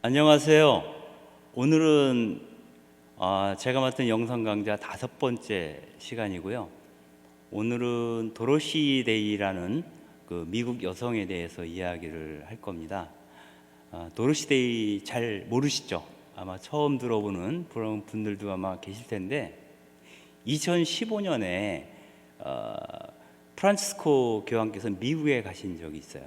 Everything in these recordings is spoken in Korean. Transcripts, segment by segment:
안녕하세요. 오늘은 제가 맡은 영상 강좌 5번째 시간이고요. 오늘은 도로시 데이라는 그 미국 여성에 대해서 이야기를 할 겁니다. 도로시 데이 잘 모르시죠? 아마 처음 들어보는 그런 분들도 아마 계실 텐데 2015년에 프란치스코 교황께서 미국에 가신 적이 있어요.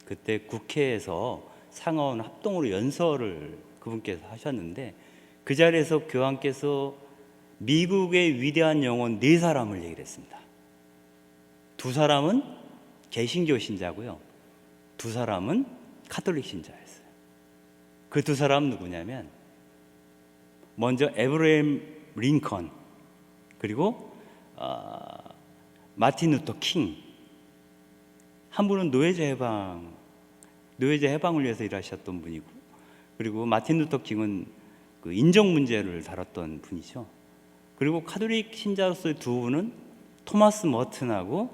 그때 국회에서 상하원 합동으로 연설을 그분께서 하셨는데 그 자리에서 교황께서 미국의 위대한 영혼 4사람을 얘기를 했습니다. 2사람은 개신교 신자고요. 2사람은 카톨릭 신자였어요. 그 2사람은 누구냐면 먼저 에브라임 링컨 그리고 마틴 루터 킹. 한 분은 노예제 해방을 위해서 일하셨던 분이고, 그리고 마틴 루터 킹은 그 인종 문제를 다뤘던 분이죠. 그리고 카톨릭 신자로서의 2분은 토마스 머튼하고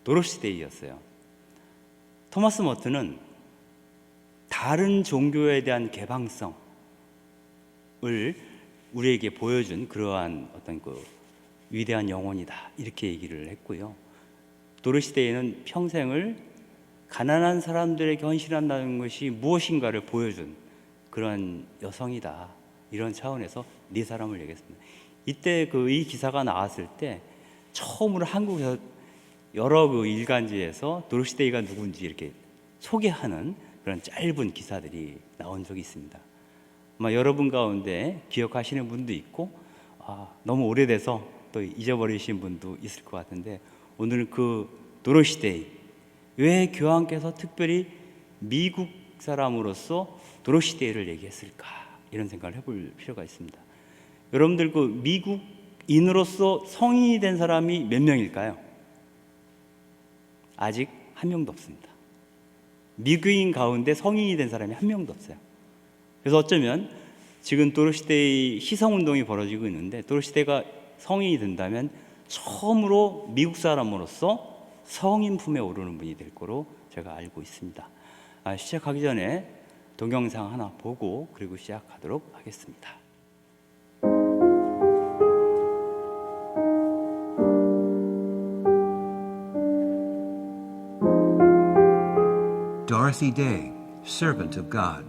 도로시 데이였어요. 토마스 머튼은 다른 종교에 대한 개방성을 우리에게 보여준 그러한 어떤 그 위대한 영혼이다, 이렇게 얘기를 했고요. 도로시 데이는 평생을 가난한 사람들에게 헌신한다는 것이 무엇인가를 보여준 그런 여성이다, 이런 차원에서 4사람을 얘기했습니다. 이때 이 기사가 나왔을 때 처음으로 한국에서 여러 그 일간지에서 도로시 데이가 누군지 이렇게 소개하는 그런 짧은 기사들이 나온 적이 있습니다. 아마 여러분 가운데 기억하시는 분도 있고 너무 오래돼서 또 잊어버리신 분도 있을 것 같은데, 오늘 그 도로시 데이, 왜 교황께서 특별히 미국 사람으로서 도로시 데이를 얘기했을까, 이런 생각을 해볼 필요가 있습니다. 여러분들 그 미국인으로서 성인이 된 사람이 몇 명일까요? 아직 한 명도 없습니다. 미국인 가운데 성인이 된 사람이 한 명도 없어요. 그래서 어쩌면 지금 도로시 데이 희성운동이 벌어지고 있는데, 도로시 데이가 성인이 된다면 처음으로 미국 사람으로서 성인 품에 오르는 분이 될 거로 제가 알고 있습니다. 시작하기 전에 동영상 하나 보고 그리고 시작하도록 하겠습니다. Dorothy Day, servant of God.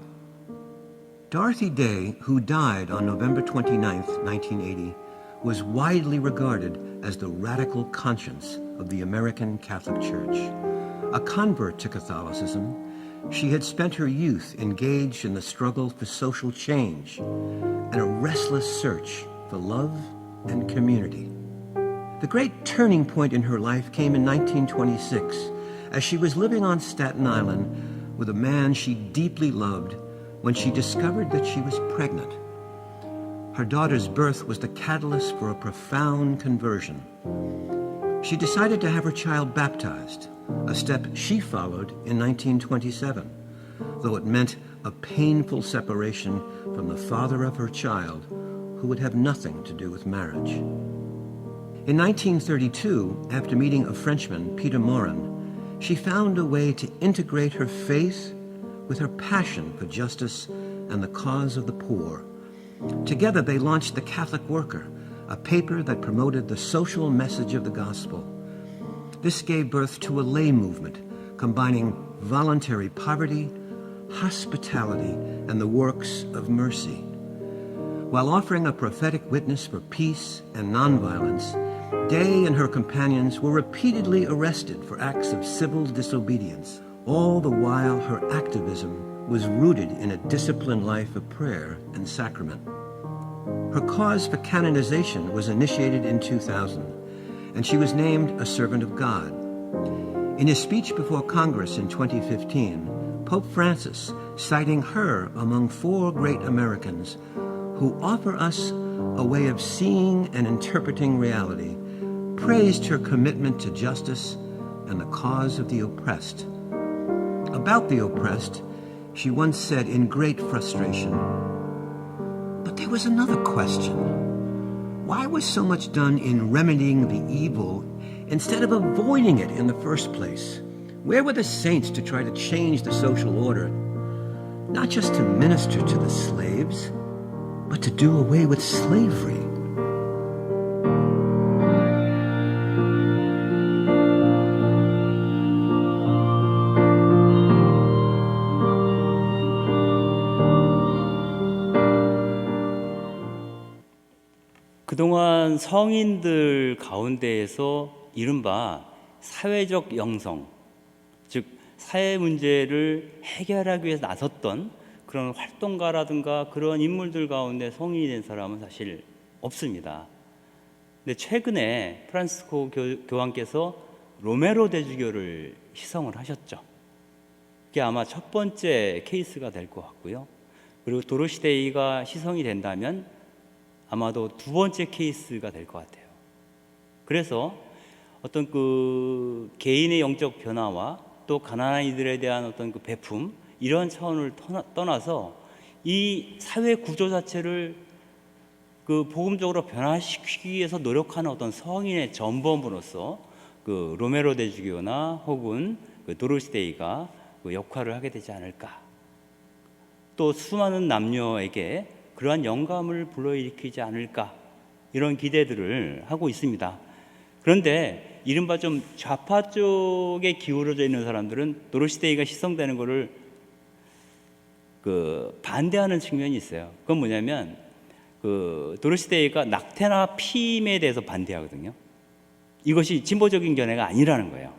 Dorothy Day, who died on November 29, 1980, was widely regarded as the radical conscience of the American Catholic Church. A convert to Catholicism, she had spent her youth engaged in the struggle for social change and a restless search for love and community. The great turning point in her life came in 1926 as she was living on Staten Island with a man she deeply loved when she discovered that she was pregnant. Her daughter's birth was the catalyst for a profound conversion. She decided to have her child baptized, a step she followed in 1927, though it meant a painful separation from the father of her child, who would have nothing to do with marriage. In 1932, after meeting a Frenchman, Peter Morin, she found a way to integrate her faith with her passion for justice and the cause of the poor. Together they launched The Catholic Worker, a paper that promoted the social message of the gospel. This gave birth to a lay movement combining voluntary poverty, hospitality, and the works of mercy. While offering a prophetic witness for peace and nonviolence, Day and her companions were repeatedly arrested for acts of civil disobedience. All the while, her activism was rooted in a disciplined life of prayer and sacrament. Her cause for canonization was initiated in 2000, and she was named a servant of God. In his speech before Congress in 2015, Pope Francis, citing her among 4 great Americans who offer us a way of seeing and interpreting reality, praised her commitment to justice and the cause of the oppressed. About the oppressed, she once said in great frustration, "But there was another question. Why was so much done in remedying the evil instead of avoiding it in the first place? Where were the saints to try to change the social order? not just to minister to the slaves, but to do away with slavery. 그동안 성인들 가운데에서 이른바 사회적 영성, 즉 사회 문제를 해결하기 위해서 나섰던 그런 활동가라든가 그런 인물들 가운데 성인이 된 사람은 사실 없습니다. 근데 최근에 프란시스코 교황께서 로메로 대주교를 희성을 하셨죠. 그게 아마 첫 번째 케이스가 될 것 같고요. 그리고 도로시 데이가 희성이 된다면 아마도 두 번째 케이스가 될 것 같아요. 그래서 어떤 그 개인의 영적 변화와 또 가난한 이들에 대한 어떤 그 베품, 이런 차원을 떠나서 이 사회 구조 자체를 그 복음적으로 변화시키기 위해서 노력하는 어떤 성인의 전범으로서 그 로메로 대주교나 혹은 그 도로시 데이가 그 역할을 하게 되지 않을까. 또 수많은 남녀에게 그러한 영감을 불러일으키지 않을까, 이런 기대들을 하고 있습니다. 그런데 이른바 좀 좌파 쪽에 기울어져 있는 사람들은 도로시 데이가 희성되는 것을 그 반대하는 측면이 있어요. 그건 뭐냐면 그 도로시 데이가 낙태나 피임에 대해서 반대하거든요. 이것이 진보적인 견해가 아니라는 거예요.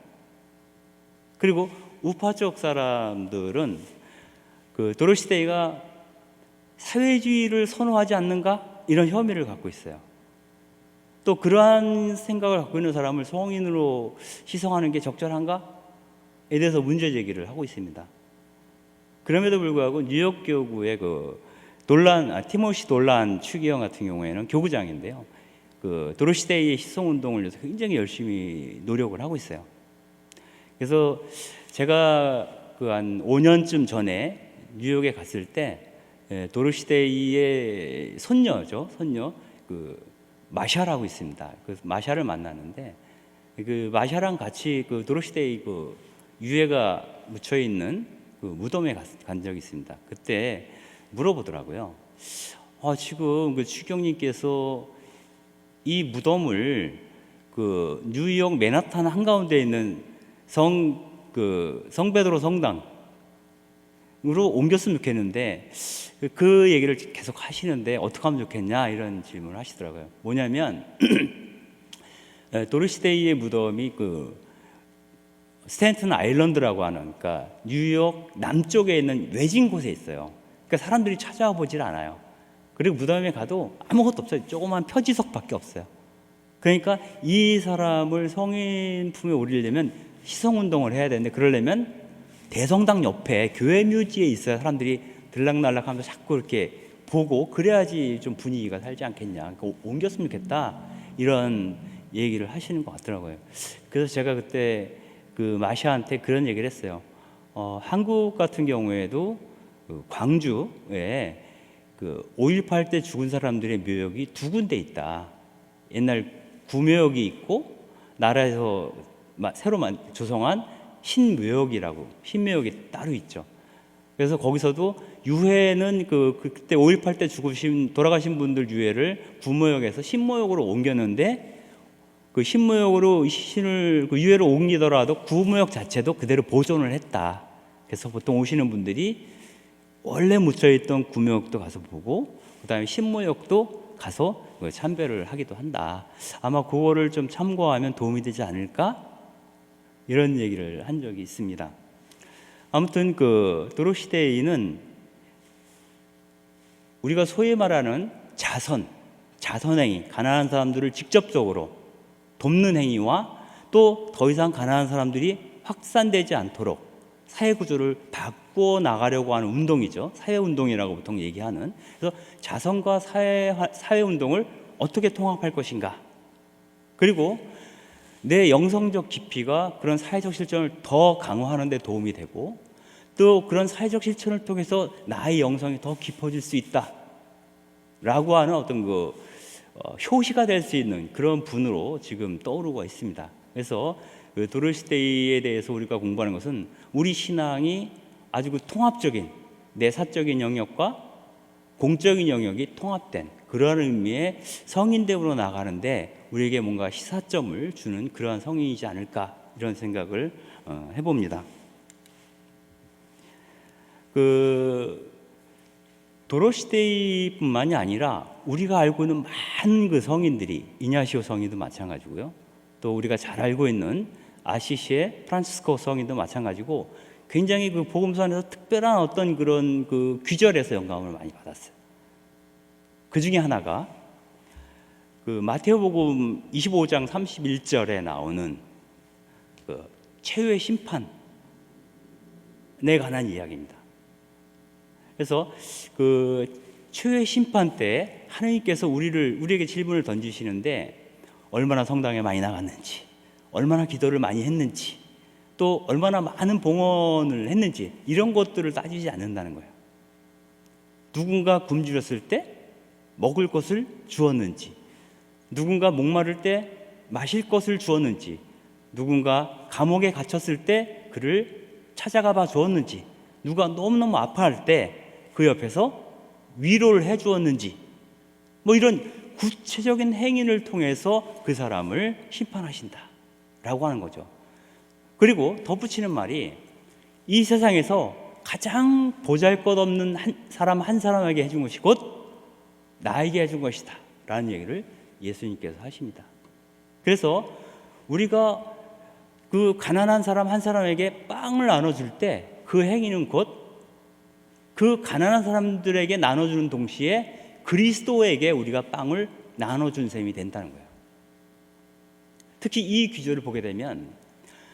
그리고 우파 쪽 사람들은 그 도로시 데이가 사회주의를 선호하지 않는가? 이런 혐의를 갖고 있어요. 또 그러한 생각을 갖고 있는 사람을 성인으로 희성하는 게 적절한가에 대해서 문제 제기를 하고 있습니다. 그럼에도 불구하고 뉴욕 교구의 그 티모시 돌란 추기경 같은 경우에는 교구장인데요. 그 도로시 데이의 희송 운동을 위해서 굉장히 열심히 노력을 하고 있어요. 그래서 제가 그 한 5년쯤 전에 뉴욕에 갔을 때 도로시 데이의 손녀 그 마샤라고 있습니다. 그 마샤를 만났는데 그 마샤랑 같이 그 도로시 데이 그 유해가 묻혀 있는 그 무덤에 간 적이 있습니다. 그때 물어보더라고요. 지금 그 추경님께서 이 무덤을 그 뉴욕 맨하탄 한가운데 있는 성 베드로 성당으로 옮겼으면 좋겠는데 그 얘기를 계속 하시는데 어떻게 하면 좋겠냐, 이런 질문을 하시더라고요. 뭐냐면 도로시 데이의 무덤이 그 스탠튼 아일랜드라고 하는, 그러니까 뉴욕 남쪽에 있는 외진 곳에 있어요. 그러니까 사람들이 찾아와 보질 않아요. 그리고 무덤에 가도 아무것도 없어요. 조그만 표지석밖에 없어요. 그러니까 이 사람을 성인 품에 오리려면 희성운동을 해야 되는데, 그러려면 대성당 옆에 교회 묘지에 있어야 사람들이 들락날락하면서 자꾸 이렇게 보고, 그래야지 좀 분위기가 살지 않겠냐. 그러니까 옮겼으면 좋겠다, 이런 얘기를 하시는 것 같더라고요. 그래서 제가 그때 그 마샤한테 그런 얘기를 했어요. 한국 같은 경우에도 그 광주에 그 5.18 때 죽은 사람들의 묘역이 두 군데 있다. 옛날 구묘역이 있고 나라에서 새로 조성한 신묘역이 따로 있죠. 그래서 거기서도 유해는 그때 5.18 때 돌아가신 분들 유해를 구묘역에서 신묘역으로 옮겼는데, 그 신묘역으로 그 유해를 옮기더라도 구묘역 자체도 그대로 보존을 했다. 그래서 보통 오시는 분들이 원래 묻혀있던 구묘역도 가서 보고, 그 다음에 신묘역도 가서 참배를 하기도 한다. 아마 그거를 좀 참고하면 도움이 되지 않을까? 이런 얘기를 한 적이 있습니다. 아무튼 그 도로시 데이는 우리가 소위 말하는 자선행위, 가난한 사람들을 직접적으로 돕는 행위와 또 더 이상 가난한 사람들이 확산되지 않도록 사회 구조를 바꾸어 나가려고 하는 운동이죠. 사회운동이라고 보통 얘기하는. 그래서 자선과 사회운동을 어떻게 통합할 것인가, 그리고 내 영성적 깊이가 그런 사회적 실천을 더 강화하는 데 도움이 되고, 또 그런 사회적 실천을 통해서 나의 영성이 더 깊어질 수 있다 라고 하는 어떤 효시가 될 수 있는 그런 분으로 지금 떠오르고 있습니다. 그래서 그 도로시 데이에 대해서 우리가 공부하는 것은 우리 신앙이 아주 통합적인 내 사적인 영역과 공적인 영역이 통합된 그러한 의미의 성인됨으로 나가는데 우리에게 뭔가 시사점을 주는 그러한 성인이지 않을까, 이런 생각을 해봅니다. 도로시데이뿐만이 아니라 우리가 알고 있는 많은 그 성인들이, 이냐시오 성인도 마찬가지고요, 또 우리가 잘 알고 있는 아시시의 프란치스코 성인도 마찬가지고, 굉장히 그 복음서 안에서 특별한 어떤 그런 그 귀절에서 영감을 많이 받았어요. 그 중에 하나가 그 마테오복음 25장 31절에 나오는 그 최후의 심판에 관한 이야기입니다. 그래서 그 최후의 심판 때 하나님께서 우리에게 질문을 던지시는데, 얼마나 성당에 많이 나갔는지, 얼마나 기도를 많이 했는지, 또 얼마나 많은 봉헌을 했는지, 이런 것들을 따지지 않는다는 거예요. 누군가 굶주렸을 때 먹을 것을 주었는지, 누군가 목마를 때 마실 것을 주었는지, 누군가 감옥에 갇혔을 때 그를 찾아가 봐 주었는지, 누가 너무너무 아파할 때 그 옆에서 위로를 해 주었는지, 뭐 이런 구체적인 행위를 통해서 그 사람을 심판하신다라고 하는 거죠. 그리고 덧붙이는 말이, 이 세상에서 가장 보잘것없는 한 사람에게 해준 것이 곧 나에게 해준 것이다 라는 얘기를 예수님께서 하십니다. 그래서 우리가 그 가난한 사람 한 사람에게 빵을 나눠줄 때 그 행위는 곧 그 가난한 사람들에게 나눠주는 동시에 그리스도에게 우리가 빵을 나눠준 셈이 된다는 거예요. 특히 이 귀절을 보게 되면,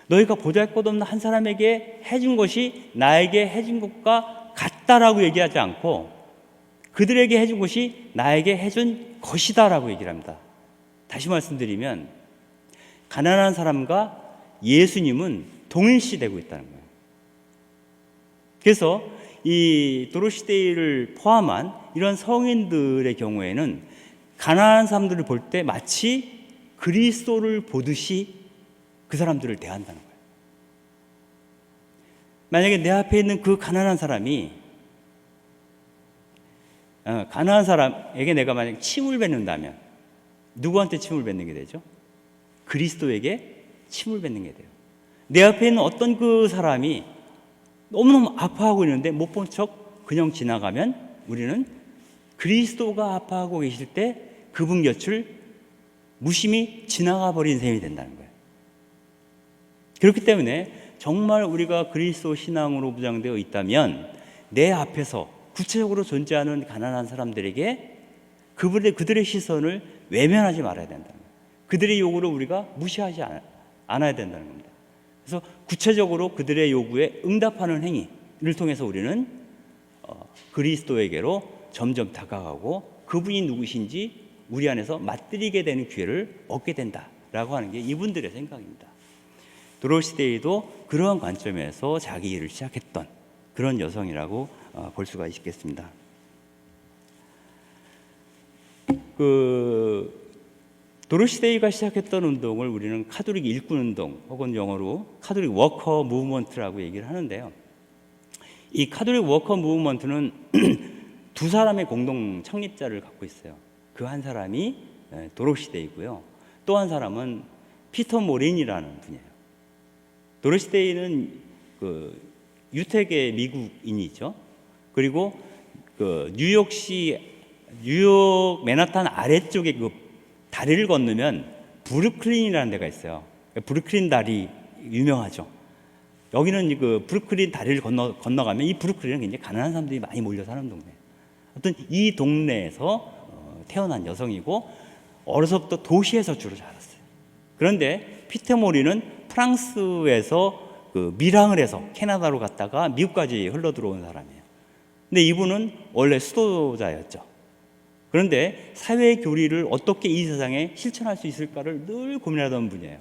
너희가 보잘것없는 한 사람에게 해준 것이 나에게 해준 것과 같다라고 얘기하지 않고, 그들에게 해준 것이 나에게 해준 것이다라고 얘기를 합니다. 다시 말씀드리면, 가난한 사람과 예수님은 동일시되고 있다는 거예요. 그래서 이 도로시데이를 포함한 이런 성인들의 경우에는 가난한 사람들을 볼 때 마치 그리스도를 보듯이 그 사람들을 대한다는 거예요. 만약에 내 앞에 있는 그 가난한 사람이, 가난한 사람에게 내가 만약 침을 뱉는다면 누구한테 침을 뱉는 게 되죠? 그리스도에게 침을 뱉는 게 돼요. 내 앞에 있는 어떤 그 사람이 너무너무 아파하고 있는데 못 본 척 그냥 지나가면 우리는 그리스도가 아파하고 계실 때 그분 곁을 무심히 지나가 버린 셈이 된다는 거예요. 그렇기 때문에 정말 우리가 그리스도 신앙으로 무장되어 있다면 내 앞에서 구체적으로 존재하는 가난한 사람들에게 그들의 시선을 외면하지 말아야 된다는 거예요. 그들의 요구를 우리가 무시하지 않아야 된다는 겁니다. 그래서 구체적으로 그들의 요구에 응답하는 행위를 통해서 우리는 그리스도에게로 점점 다가가고 그분이 누구신지 우리 안에서 맛들이게 되는 기회를 얻게 된다라고 하는 게 이분들의 생각입니다. 도로시데이도 그러한 관점에서 자기 일을 시작했던 그런 여성이라고 볼 수가 있겠습니다. 도로시데이가 시작했던 운동을 우리는 카톨릭 일꾼 운동, 혹은 영어로 카톨릭 워커 무브먼트라고 얘기를 하는데요. 이 카톨릭 워커 무브먼트는 두 사람의 공동 창립자를 갖고 있어요. 그 한 사람이 도로시데이고요. 또 한 사람은 피터 모린이라는 분이에요. 도로시데이는 그 유태계 미국인이죠. 그리고 그 뉴욕 맨하탄 아래쪽에 그 다리를 건너면 브루클린이라는 데가 있어요. 브루클린 다리 유명하죠. 여기는 그 브루클린 다리를 건너가면 이 브루클린은 굉장히 가난한 사람들이 많이 몰려 사는 동네예요. 어떤 이 동네에서 태어난 여성이고 어려서부터 도시에서 주로 자랐어요. 그런데 피터 모리는 프랑스에서 그 밀항을 해서 캐나다로 갔다가 미국까지 흘러 들어온 사람이에요. 근데 이분은 원래 수도자였죠. 그런데 사회 교리를 어떻게 이 세상에 실천할 수 있을까를 늘 고민하던 분이에요.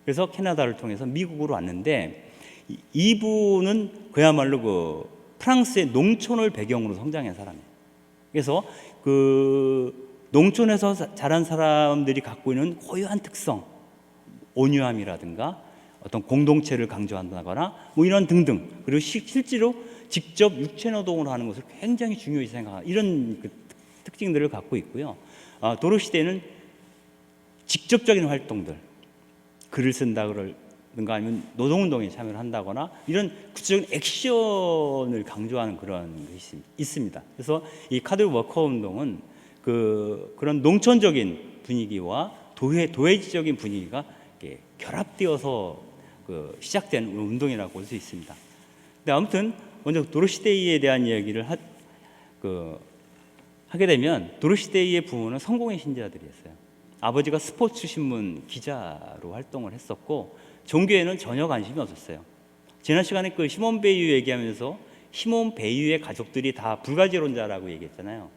그래서 캐나다를 통해서 미국으로 왔는데, 이분은 그야말로 그 프랑스의 농촌을 배경으로 성장한 사람이에요. 그래서 그 농촌에서 자란 사람들이 갖고 있는 고유한 특성, 온유함이라든가 어떤 공동체를 강조한다거나 뭐 이런 등등, 그리고 실제로 직접 육체 노동을 하는 것을 굉장히 중요히 생각하는 이런 그 특징들을 갖고 있고요. 도로 시대는 직접적인 활동들, 글을 쓴다 그러든가 아니면 노동운동에 참여를 한다거나 이런 구체적인 액션을 강조하는 그런 것이 있습니다. 그래서 이 카드 워커 운동은 그런 농촌적인 분위기와 도회지적인 분위기가 이렇게 결합되어서 시작된 운동이라고 볼 수 있습니다. 근데 아무튼 먼저 도로시데이에 대한 이야기를 하게 되면 도로시데이의 부모는 성공의 신자들이었어요. 아버지가 스포츠 신문 기자로 활동을 했었고 종교에는 전혀 관심이 없었어요. 지난 시간에 그 시몬 베이유 얘기하면서 시몬 베이유의 가족들이 다 불가지론자라고 얘기했잖아요.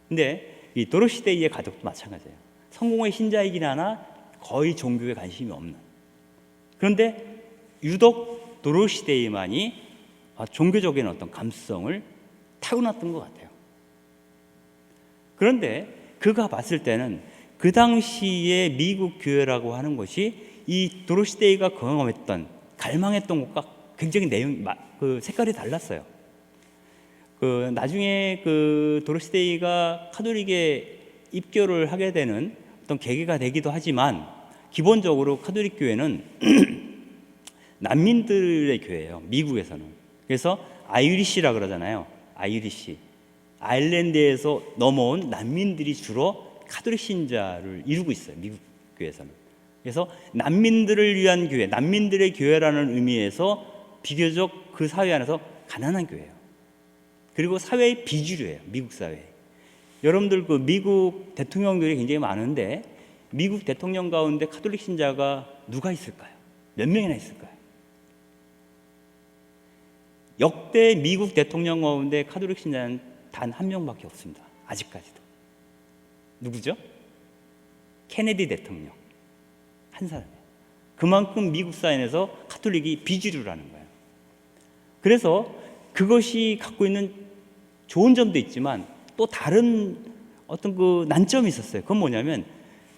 근데 이 도로시데이의 가족도 마찬가지예요. 성공의 신자이긴 하나 거의 종교에 관심이 없는. 그런데 유독 도로시데이만이 종교적인 어떤 감수성을 타고났던 것 같아요. 그런데 그가 봤을 때는 그 당시에 미국 교회라고 하는 것이 이 도로시데이가 경험했던 갈망했던 것과 굉장히 색깔이 달랐어요. 나중에 도로시데이가 카톨릭에 입교를 하게 되는 어떤 계기가 되기도 하지만 기본적으로 카톨릭 교회는 난민들의 교회예요. 미국에서는. 그래서 아이리시라 그러잖아요. 아이리시. 아일랜드에서 넘어온 난민들이 주로 카톨릭 신자를 이루고 있어요. 미국 교회에서는. 그래서 난민들을 위한 교회, 난민들의 교회라는 의미에서 비교적 그 사회 안에서 가난한 교회예요. 그리고 사회의 비주류예요. 미국 사회. 여러분들 미국 대통령들이 굉장히 많은데 미국 대통령 가운데 카톨릭 신자가 누가 있을까요? 몇 명이나 있을까요? 역대 미국 대통령 가운데 카톨릭 신자는 단 한 명밖에 없습니다. 아직까지도. 누구죠? 케네디 대통령. 한 사람이에요. 그만큼 미국 사회에서 카톨릭이 비주류라는 거예요. 그래서 그것이 갖고 있는 좋은 점도 있지만 또 다른 어떤 난점이 있었어요. 그건 뭐냐면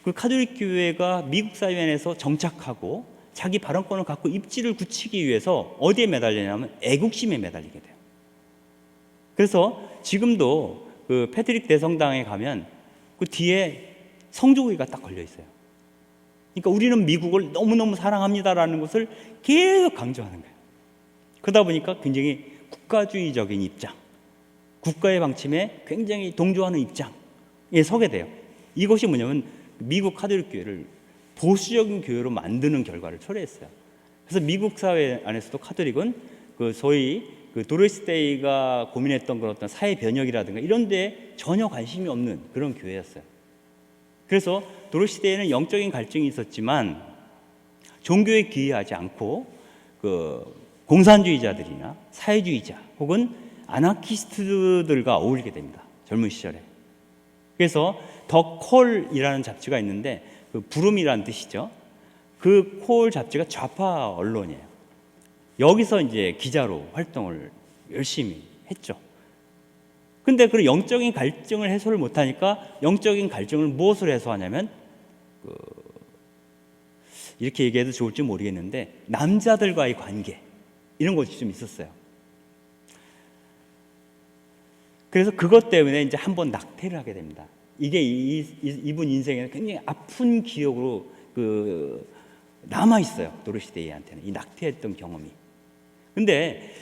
카톨릭 교회가 미국 사회 안에서 정착하고 자기 발언권을 갖고 입지를 굳히기 위해서 어디에 매달리냐면 애국심에 매달리게 돼요. 그래서 지금도 패트릭 대성당에 가면 그 뒤에 성조기가 딱 걸려 있어요. 그러니까 우리는 미국을 너무너무 사랑합니다라는 것을 계속 강조하는 거예요. 그러다 보니까 굉장히 국가주의적인 입장, 국가의 방침에 굉장히 동조하는 입장에 서게 돼요. 이것이 뭐냐면 미국 카톨릭 교회를 보수적인 교회로 만드는 결과를 초래했어요. 그래서 미국 사회 안에서도 카톨릭은 소위 도로시데이가 고민했던 그런 어떤 사회 변혁이라든가 이런 데 전혀 관심이 없는 그런 교회였어요. 그래서 도로시데이는 영적인 갈증이 있었지만 종교에 기이하지 않고 공산주의자들이나 사회주의자 혹은 아나키스트들과 어울리게 됩니다. 젊은 시절에. 그래서 더 콜이라는 잡지가 있는데 부름이라는 뜻이죠. 그 콜 잡지가 좌파 언론이에요. 여기서 이제 기자로 활동을 열심히 했죠. 근데 그 영적인 갈증을 해소를 못하니까 영적인 갈증을 무엇으로 해소하냐면 이렇게 얘기해도 좋을지 모르겠는데 남자들과의 관계 이런 것이 좀 있었어요. 그래서 그것 때문에 이제 한번 낙태를 하게 됩니다. 이게 이분 인생에는 굉장히 아픈 기억으로 남아 있어요. 도로시데이한테는 이 낙태했던 경험이. 근데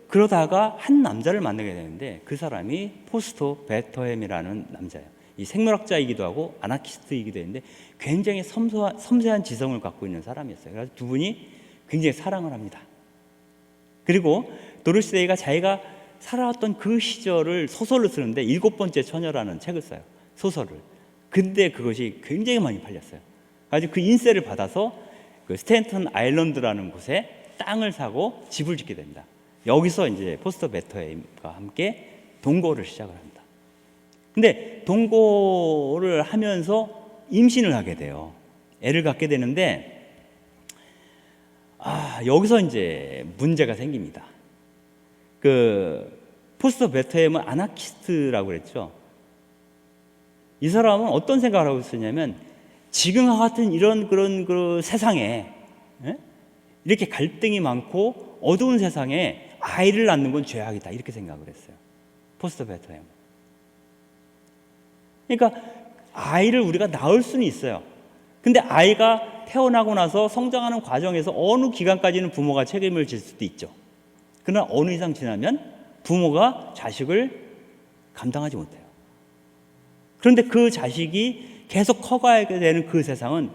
그러다가 한 남자를 만나게 되는데 그 사람이 포스터 베터햄이라는 남자예요. 이 생물학자이기도 하고 아나키스트이기도 했는데 굉장히 섬세한 지성을 갖고 있는 사람이었어요. 그래서 두 분이 굉장히 사랑을 합니다. 그리고 도로시데이가 자기가 살아왔던 그 시절을 소설로 쓰는데 7번째 처녀라는 책을 써요. 소설을. 근데 그것이 굉장히 많이 팔렸어요. 그래서 그 인세를 받아서 스탠튼 아일랜드라는 곳에 땅을 사고 집을 짓게 됩니다. 여기서 이제 포스터 베터햄과 함께 동거를 시작을 합니다. 근데 동거를 하면서 임신을 하게 돼요. 애를 갖게 되는데 여기서 이제 문제가 생깁니다. 포스터 베터햄은 아나키스트라고 그랬죠. 이 사람은 어떤 생각을 하고 있었냐면 지금과 같은 이런 그런 세상에 이렇게 갈등이 많고 어두운 세상에 아이를 낳는 건 죄악이다 이렇게 생각을 했어요. 포스터 베토햄. 그러니까 아이를 우리가 낳을 수는 있어요. 근데 아이가 태어나고 나서 성장하는 과정에서 어느 기간까지는 부모가 책임을 질 수도 있죠. 그러나 어느 이상 지나면 부모가 자식을 감당하지 못해요. 그런데 그 자식이 계속 커가야 되는 그 세상은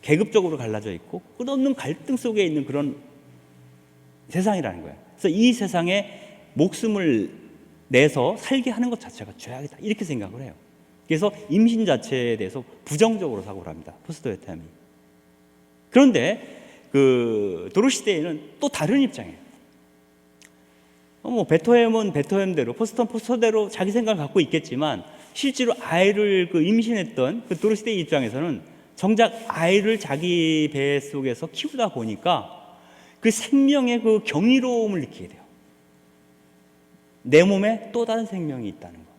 계급적으로 갈라져 있고 끝없는 갈등 속에 있는 그런 세상이라는 거예요. 그래서 이 세상에 목숨을 내서 살게 하는 것 자체가 죄악이다 이렇게 생각을 해요. 그래서 임신 자체에 대해서 부정적으로 사고를 합니다. 포스터 베토햄이. 그런데 그 도로시 데이는 또 다른 입장이에요. 뭐 베토햄은 베토햄대로, 포스터는 포스터대로 자기 생각을 갖고 있겠지만 실제로 아이를 그 임신했던 그 도로시 데이 입장에서는 정작 아이를 자기 배 속에서 키우다 보니까 그 생명의 그 경이로움을 느끼게 돼요. 내 몸에 또 다른 생명이 있다는 거.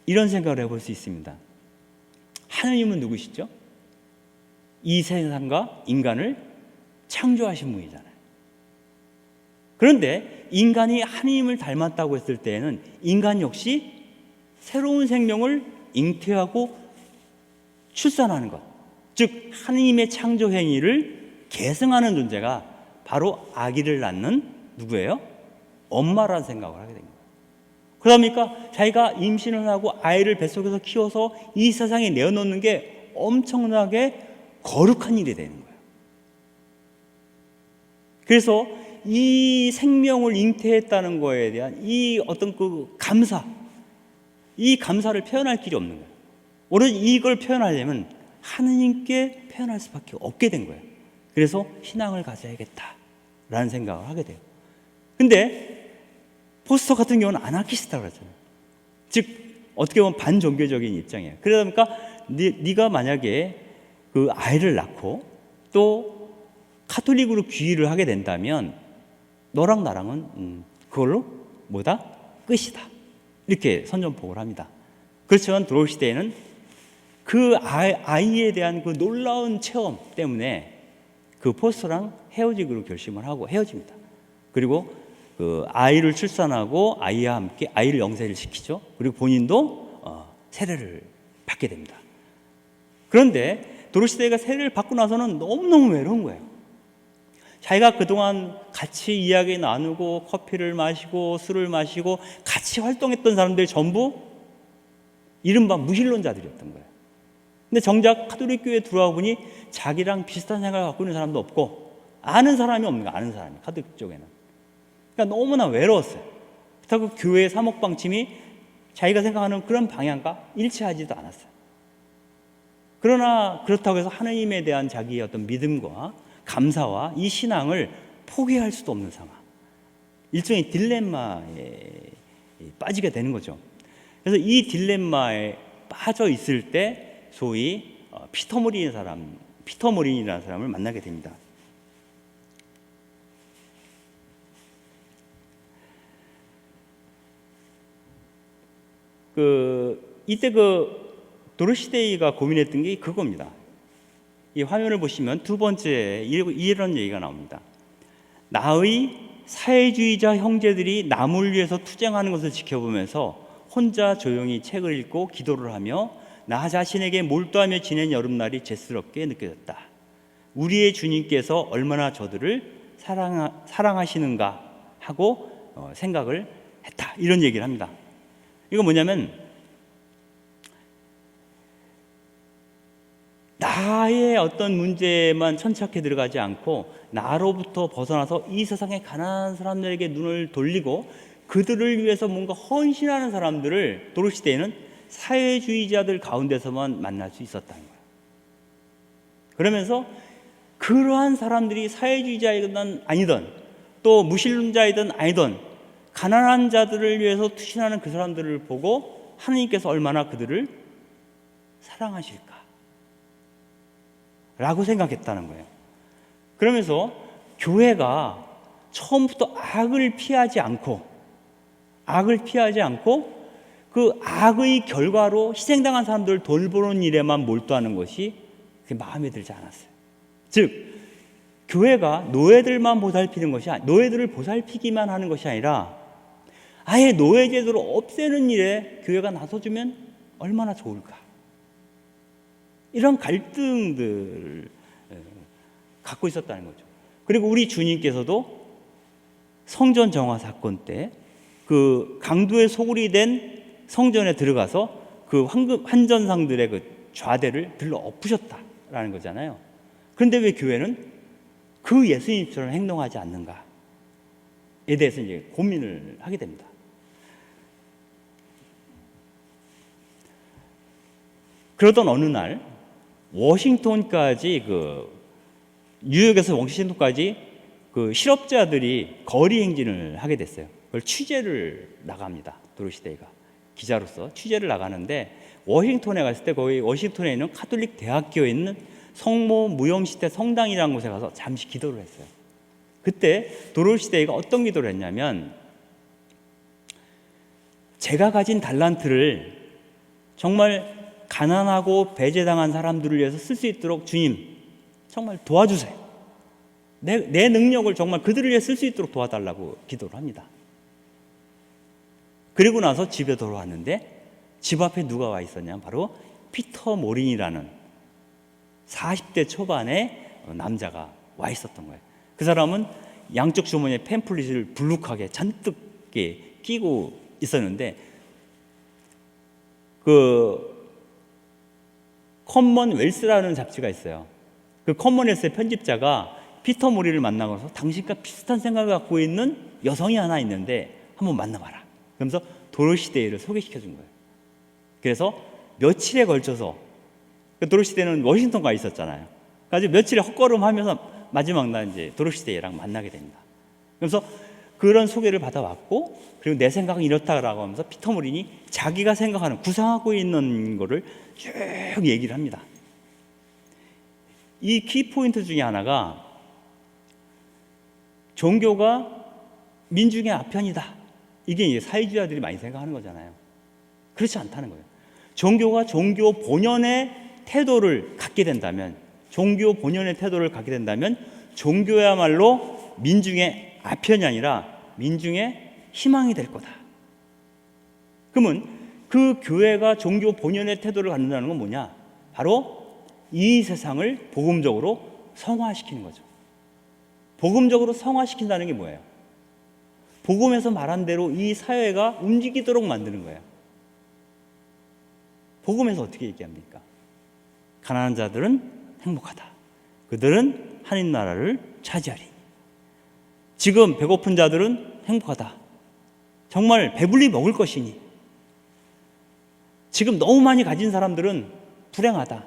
이런 생각을 해볼 수 있습니다. 하느님은 누구시죠? 이 세상과 인간을 창조하신 분이잖아요. 그런데 인간이 하느님을 닮았다고 했을 때에는 인간 역시 새로운 생명을 잉태하고 출산하는 것, 즉 하느님의 창조 행위를 계승하는 존재가 바로 아기를 낳는 누구예요? 엄마라는 생각을 하게 됩니다. 그러니까 자기가 임신을 하고 아이를 뱃속에서 키워서 이 세상에 내어놓는 게 엄청나게 거룩한 일이 되는 거예요. 그래서 이 생명을 잉태했다는 거에 대한 이 어떤 그 감사, 이 감사를 표현할 길이 없는 거예요. 오로지 이걸 표현하려면 하느님께 표현할 수밖에 없게 된 거예요. 그래서 신앙을 가져야겠다라는 생각을 하게 돼요. 근데 포스터 같은 경우는 아나키스트라고 그러잖아요. 즉 어떻게 보면 반종교적인 입장이에요. 그러다 보니까 네가 만약에 그 아이를 낳고 또 카톨릭으로 귀의를 하게 된다면 너랑 나랑은 그걸로 뭐다? 끝이다. 이렇게 선전포고를 합니다. 그렇지만 도로시 데이는 그 아이에 대한 그 놀라운 체험 때문에 그 포스터랑 헤어지기로 결심을 하고 헤어집니다. 그리고 그 아이를 출산하고 아이와 함께 아이를 영세를 시키죠. 그리고 본인도 세례를 받게 됩니다. 그런데 도로시 데이가 세례를 받고 나서는 너무너무 외로운 거예요. 자기가 그동안 같이 이야기 나누고 커피를 마시고 술을 마시고 같이 활동했던 사람들이 전부 이른바 무신론자들이었던 거예요. 근데 정작 카톨릭 교회에 들어와 보니 자기랑 비슷한 생각을 갖고 있는 사람도 없고 아는 사람이 없는 거예요. 아는 사람이 카톨릭 쪽에는. 그러니까 너무나 외로웠어요. 그렇다고 교회의 사목방침이 자기가 생각하는 그런 방향과 일치하지도 않았어요. 그러나 그렇다고 해서 하느님에 대한 자기의 어떤 믿음과 감사와 이 신앙을 포기할 수도 없는 상황. 일종의 딜레마에 빠지게 되는 거죠. 그래서 이 딜레마에 빠져 있을 때 소위 피터 모린이라는 사람을 만나게 됩니다. 이때 도로시 데이가 고민했던 게 그겁니다. 이 화면을 보시면 두 번째 이런 얘기가 나옵니다. 나의 사회주의자 형제들이 남을 위해서 투쟁하는 것을 지켜보면서 혼자 조용히 책을 읽고 기도를 하며 나 자신에게 몰두하며 지낸 여름날이 죄스럽게 느껴졌다. 우리의 주님께서 얼마나 저들을 사랑하시는가 하고 생각을 했다. 이런 얘기를 합니다. 이건 뭐냐면 나의 어떤 문제만 천착해 들어가지 않고 나로부터 벗어나서 이 세상의 가난한 사람들에게 눈을 돌리고 그들을 위해서 뭔가 헌신하는 사람들을 도로시 데이는 사회주의자들 가운데서만 만날 수 있었다는 거예요. 그러면서 그러한 사람들이 사회주의자이든 아니든 또 무신론자이든 아니든 가난한 자들을 위해서 투신하는 그 사람들을 보고 하느님께서 얼마나 그들을 사랑하실까 라고 생각했다는 거예요. 그러면서 교회가 처음부터 악을 피하지 않고 그 악의 결과로 희생당한 사람들을 돌보는 일에만 몰두하는 것이 마음에 들지 않았어요. 즉 교회가 노예들만 보살피는 것이 노예들을 보살피기만 하는 것이 아니라 아예 노예 제도를 없애는 일에 교회가 나서주면 얼마나 좋을까. 이런 갈등들을 갖고 있었다는 거죠. 그리고 우리 주님께서도 성전 정화 사건 때 그 강도의 소굴이 된 성전에 들어가서 그 환전상들의 그 좌대를 들러 엎으셨다라는 거잖아요. 그런데 왜 교회는 그 예수님처럼 행동하지 않는가에 대해서 이제 고민을 하게 됩니다. 그러던 어느 날 워싱턴까지 뉴욕에서 워싱턴까지 그 실업자들이 거리 행진을 하게 됐어요. 그걸 취재를 나갑니다. 도로시 데이가 기자로서 취재를 나가는데 워싱턴에 갔을 때 거기 워싱턴에 있는 카톨릭 대학교에 있는 성모 무용시대 성당이라는 곳에 가서 잠시 기도를 했어요. 그때 도로시 데이가 어떤 기도를 했냐면 제가 가진 달란트를 정말 가난하고 배제당한 사람들을 위해서 쓸 수 있도록 주님 정말 도와주세요. 내 능력을 정말 그들을 위해 쓸 수 있도록 도와달라고 기도를 합니다. 그리고 나서 집에 돌아왔는데 집 앞에 누가 와 있었냐면 바로 피터 모린이라는 40대 초반의 남자가 와 있었던 거예요. 그 사람은 양쪽 주머니에 팸플릿을 불룩하게 잔뜩 끼고 있었는데 그 커먼웰스라는 잡지가 있어요. 그 커먼웰스의 편집자가 피터 모리를 만나고서 당신과 비슷한 생각을 갖고 있는 여성이 하나 있는데 한번 만나봐라. 그러면서 도로시 데이를 소개시켜 준 거예요. 그래서 며칠에 걸쳐서 도로시 데이는 워싱턴 가 있었잖아요. 그래서 며칠에 헛걸음하면서 마지막 날 이제 도로시 데이랑 만나게 됩니다. 그래서 그런 소개를 받아왔고 그리고 내 생각은 이렇다라고 하면서 피터 모린이 자기가 생각하는 구상하고 있는 거를 쭉 얘기를 합니다. 이 키포인트 중에 하나가 종교가 민중의 아편이다. 이게 이제 사회주의자들이 많이 생각하는 거잖아요. 그렇지 않다는 거예요. 종교가 종교 본연의 태도를 갖게 된다면 종교야말로 민중의 아편이 아니라 민중의 희망이 될 거다. 그러면 그 교회가 종교 본연의 태도를 갖는다는 건 뭐냐? 바로 이 세상을 복음적으로 성화시키는 거죠. 복음적으로 성화시킨다는 게 뭐예요? 복음에서 말한 대로 이 사회가 움직이도록 만드는 거예요. 복음에서 어떻게 얘기합니까? 가난한 자들은 행복하다. 그들은 하나님 나라를 차지하리니. 지금 배고픈 자들은 행복하다. 정말 배불리 먹을 것이니. 지금 너무 많이 가진 사람들은 불행하다.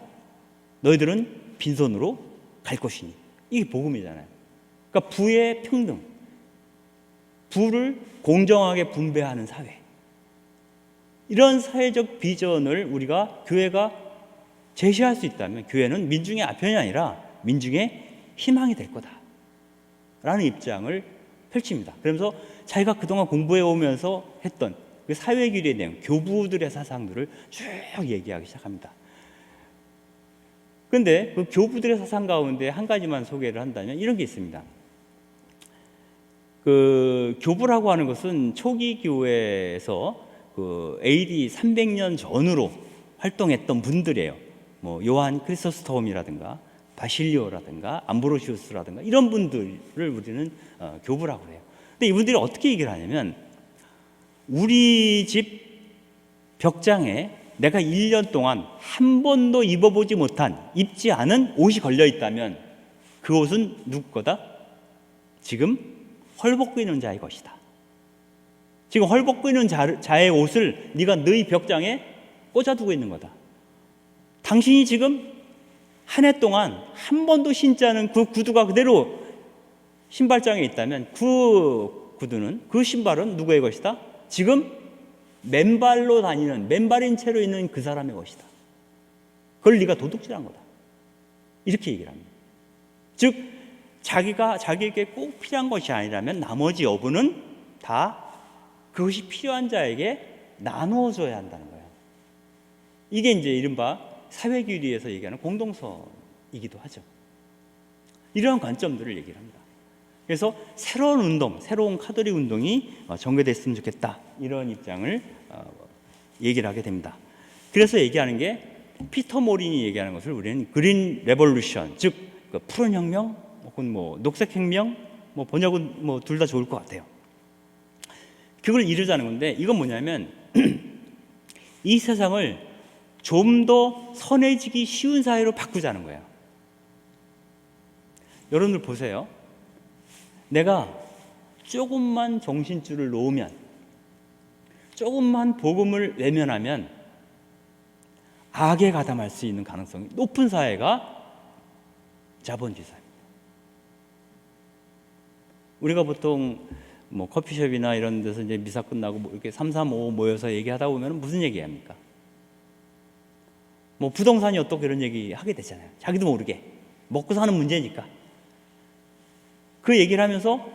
너희들은 빈손으로 갈 것이니. 이게 복음이잖아요. 그러니까 부의 평등, 부를 공정하게 분배하는 사회. 이런 사회적 비전을 교회가 제시할 수 있다면 교회는 민중의 아편이 아니라 민중의 희망이 될 거다 라는 입장을 펼칩니다. 그러면서 자기가 그동안 공부해 오면서 했던 그 사회규리의 내용, 교부들의 사상들을 쭉 얘기하기 시작합니다. 그런데 그 교부들의 사상 가운데 한 가지만 소개를 한다면 이런 게 있습니다. 그 교부라고 하는 것은 초기 교회에서 그 AD 300년 전으로 활동했던 분들이에요. 뭐 요한 크리소스톰이라든가 바실리오라든가 암브로시우스라든가 이런 분들을 우리는 교부라고 해요. 근데 이분들이 어떻게 얘기를 하냐면 우리 집 벽장에 내가 1년 동안 한 번도 입어보지 못한 입지 않은 옷이 걸려 있다면 그 옷은 누구 거다? 지금 헐벗고 있는 자의 것이다. 지금 헐벗고 있는 자의 옷을 네가 너희 벽장에 꽂아두고 있는 거다. 당신이 지금 한 해 동안 한 번도 신지 않은 그 구두가 그대로 신발장에 있다면 그 구두는, 그 신발은 누구의 것이다? 지금 맨발인 채로 있는 그 사람의 것이다. 그걸 네가 도둑질한 거다. 이렇게 얘기를 합니다. 즉 자기에게 꼭 필요한 것이 아니라면 나머지 여부는 다 그것이 필요한 자에게 나누어줘야 한다는 거예요. 이게 이제 이른바 사회규리에서 얘기하는 공동선이기도 하죠. 이러한 관점들을 얘기를 합니다. 그래서 새로운 운동, 새로운 카톨릭 운동이 전개됐으면 좋겠다, 이런 입장을 얘기를 하게 됩니다. 그래서 얘기하는 게, 피터 모린이 얘기하는 것을 우리는 그린 레볼루션, 즉 푸른 혁명 혹은 녹색 혁명, 번역은 둘 다 좋을 것 같아요. 그걸 이루자는 건데, 이건 뭐냐면 이 세상을 좀 더 선해지기 쉬운 사회로 바꾸자는 거예요. 여러분들 보세요. 내가 조금만 정신줄을 놓으면, 조금만 복음을 외면하면 악에 가담할 수 있는 가능성이 높은 사회가 자본주의 사회입니다. 우리가 보통 커피숍이나 이런 데서 이제 미사 끝나고 이렇게 3, 3, 5 모여서 얘기하다 보면 무슨 얘기합니까? 부동산이 어떻고 이런 얘기 하게 되잖아요. 자기도 모르게 먹고 사는 문제니까. 그 얘기를 하면서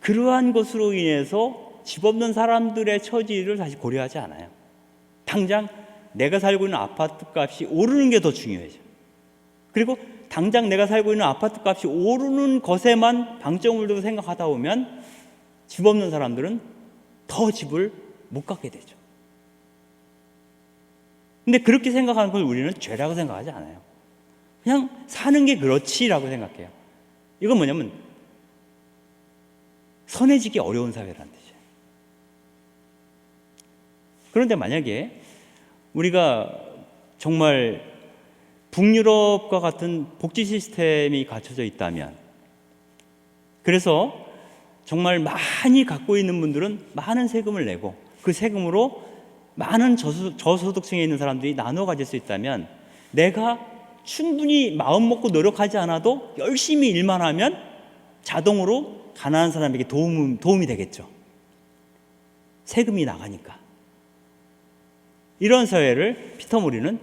그러한 것으로 인해서 집 없는 사람들의 처지를 다시 고려하지 않아요. 당장 내가 살고 있는 아파트 값이 오르는 게 더 중요해져. 그리고 당장 내가 살고 있는 아파트 값이 오르는 것에만 방점을 두고 생각하다 보면 집 없는 사람들은 더 집을 못 갖게 되죠. 근데 그렇게 생각하는 걸 우리는 죄라고 생각하지 않아요. 그냥 사는 게 그렇지라고 생각해요. 이건 뭐냐면 선해지기 어려운 사회라는 뜻이에요. 그런데 만약에 우리가 정말 북유럽과 같은 복지 시스템이 갖춰져 있다면, 그래서 정말 많이 갖고 있는 분들은 많은 세금을 내고 그 세금으로 많은 저소득층에 있는 사람들이 나눠 가질 수 있다면, 내가 충분히 마음 먹고 노력하지 않아도 열심히 일만 하면 자동으로 가난한 사람에게 도움이 되겠죠. 세금이 나가니까. 이런 사회를 피터 모리는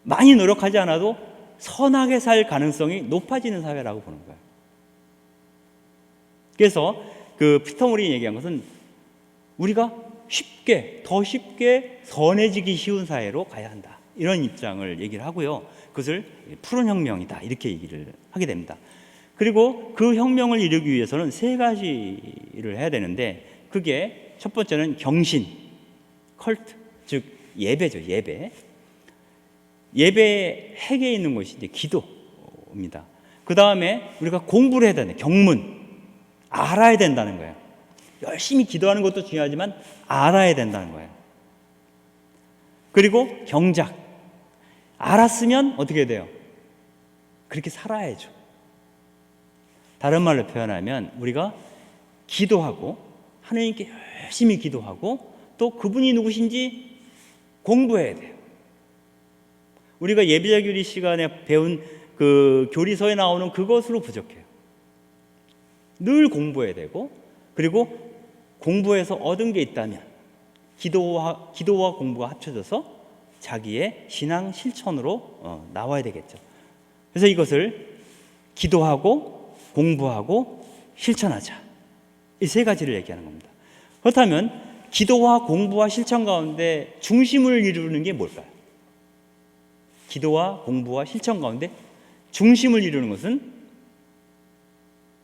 많이 노력하지 않아도 선하게 살 가능성이 높아지는 사회라고 보는 거예요. 그래서 그 피터 모린이 얘기한 것은 우리가 더 쉽게 선해지기 쉬운 사회로 가야 한다, 이런 입장을 얘기를 하고요. 그것을 푸른 혁명이다, 이렇게 얘기를 하게 됩니다. 그리고 그 혁명을 이루기 위해서는 세 가지를 해야 되는데, 그게 첫 번째는 경신, 컬트, 즉 예배죠. 예배의 핵에 있는 것이 이제 기도입니다. 그 다음에 우리가 공부를 해야 되는 경문, 알아야 된다는 거예요. 열심히 기도하는 것도 중요하지만 알아야 된다는 거예요. 그리고 경작, 알았으면 어떻게 돼요? 그렇게 살아야죠. 다른 말로 표현하면 우리가 기도하고, 하나님께 열심히 기도하고, 또 그분이 누구신지 공부해야 돼요. 우리가 예배자 교리 시간에 배운 그 교리서에 나오는 그것으로 부족해요. 늘 공부해야 되고, 그리고 공부해서 얻은 게 있다면 기도와 공부가 합쳐져서 자기의 신앙 실천으로 나와야 되겠죠. 그래서 이것을 기도하고 공부하고 실천하자, 이 세 가지를 얘기하는 겁니다. 그렇다면 기도와 공부와 실천 가운데 중심을 이루는 게 뭘까요? 기도와 공부와 실천 가운데 중심을 이루는 것은,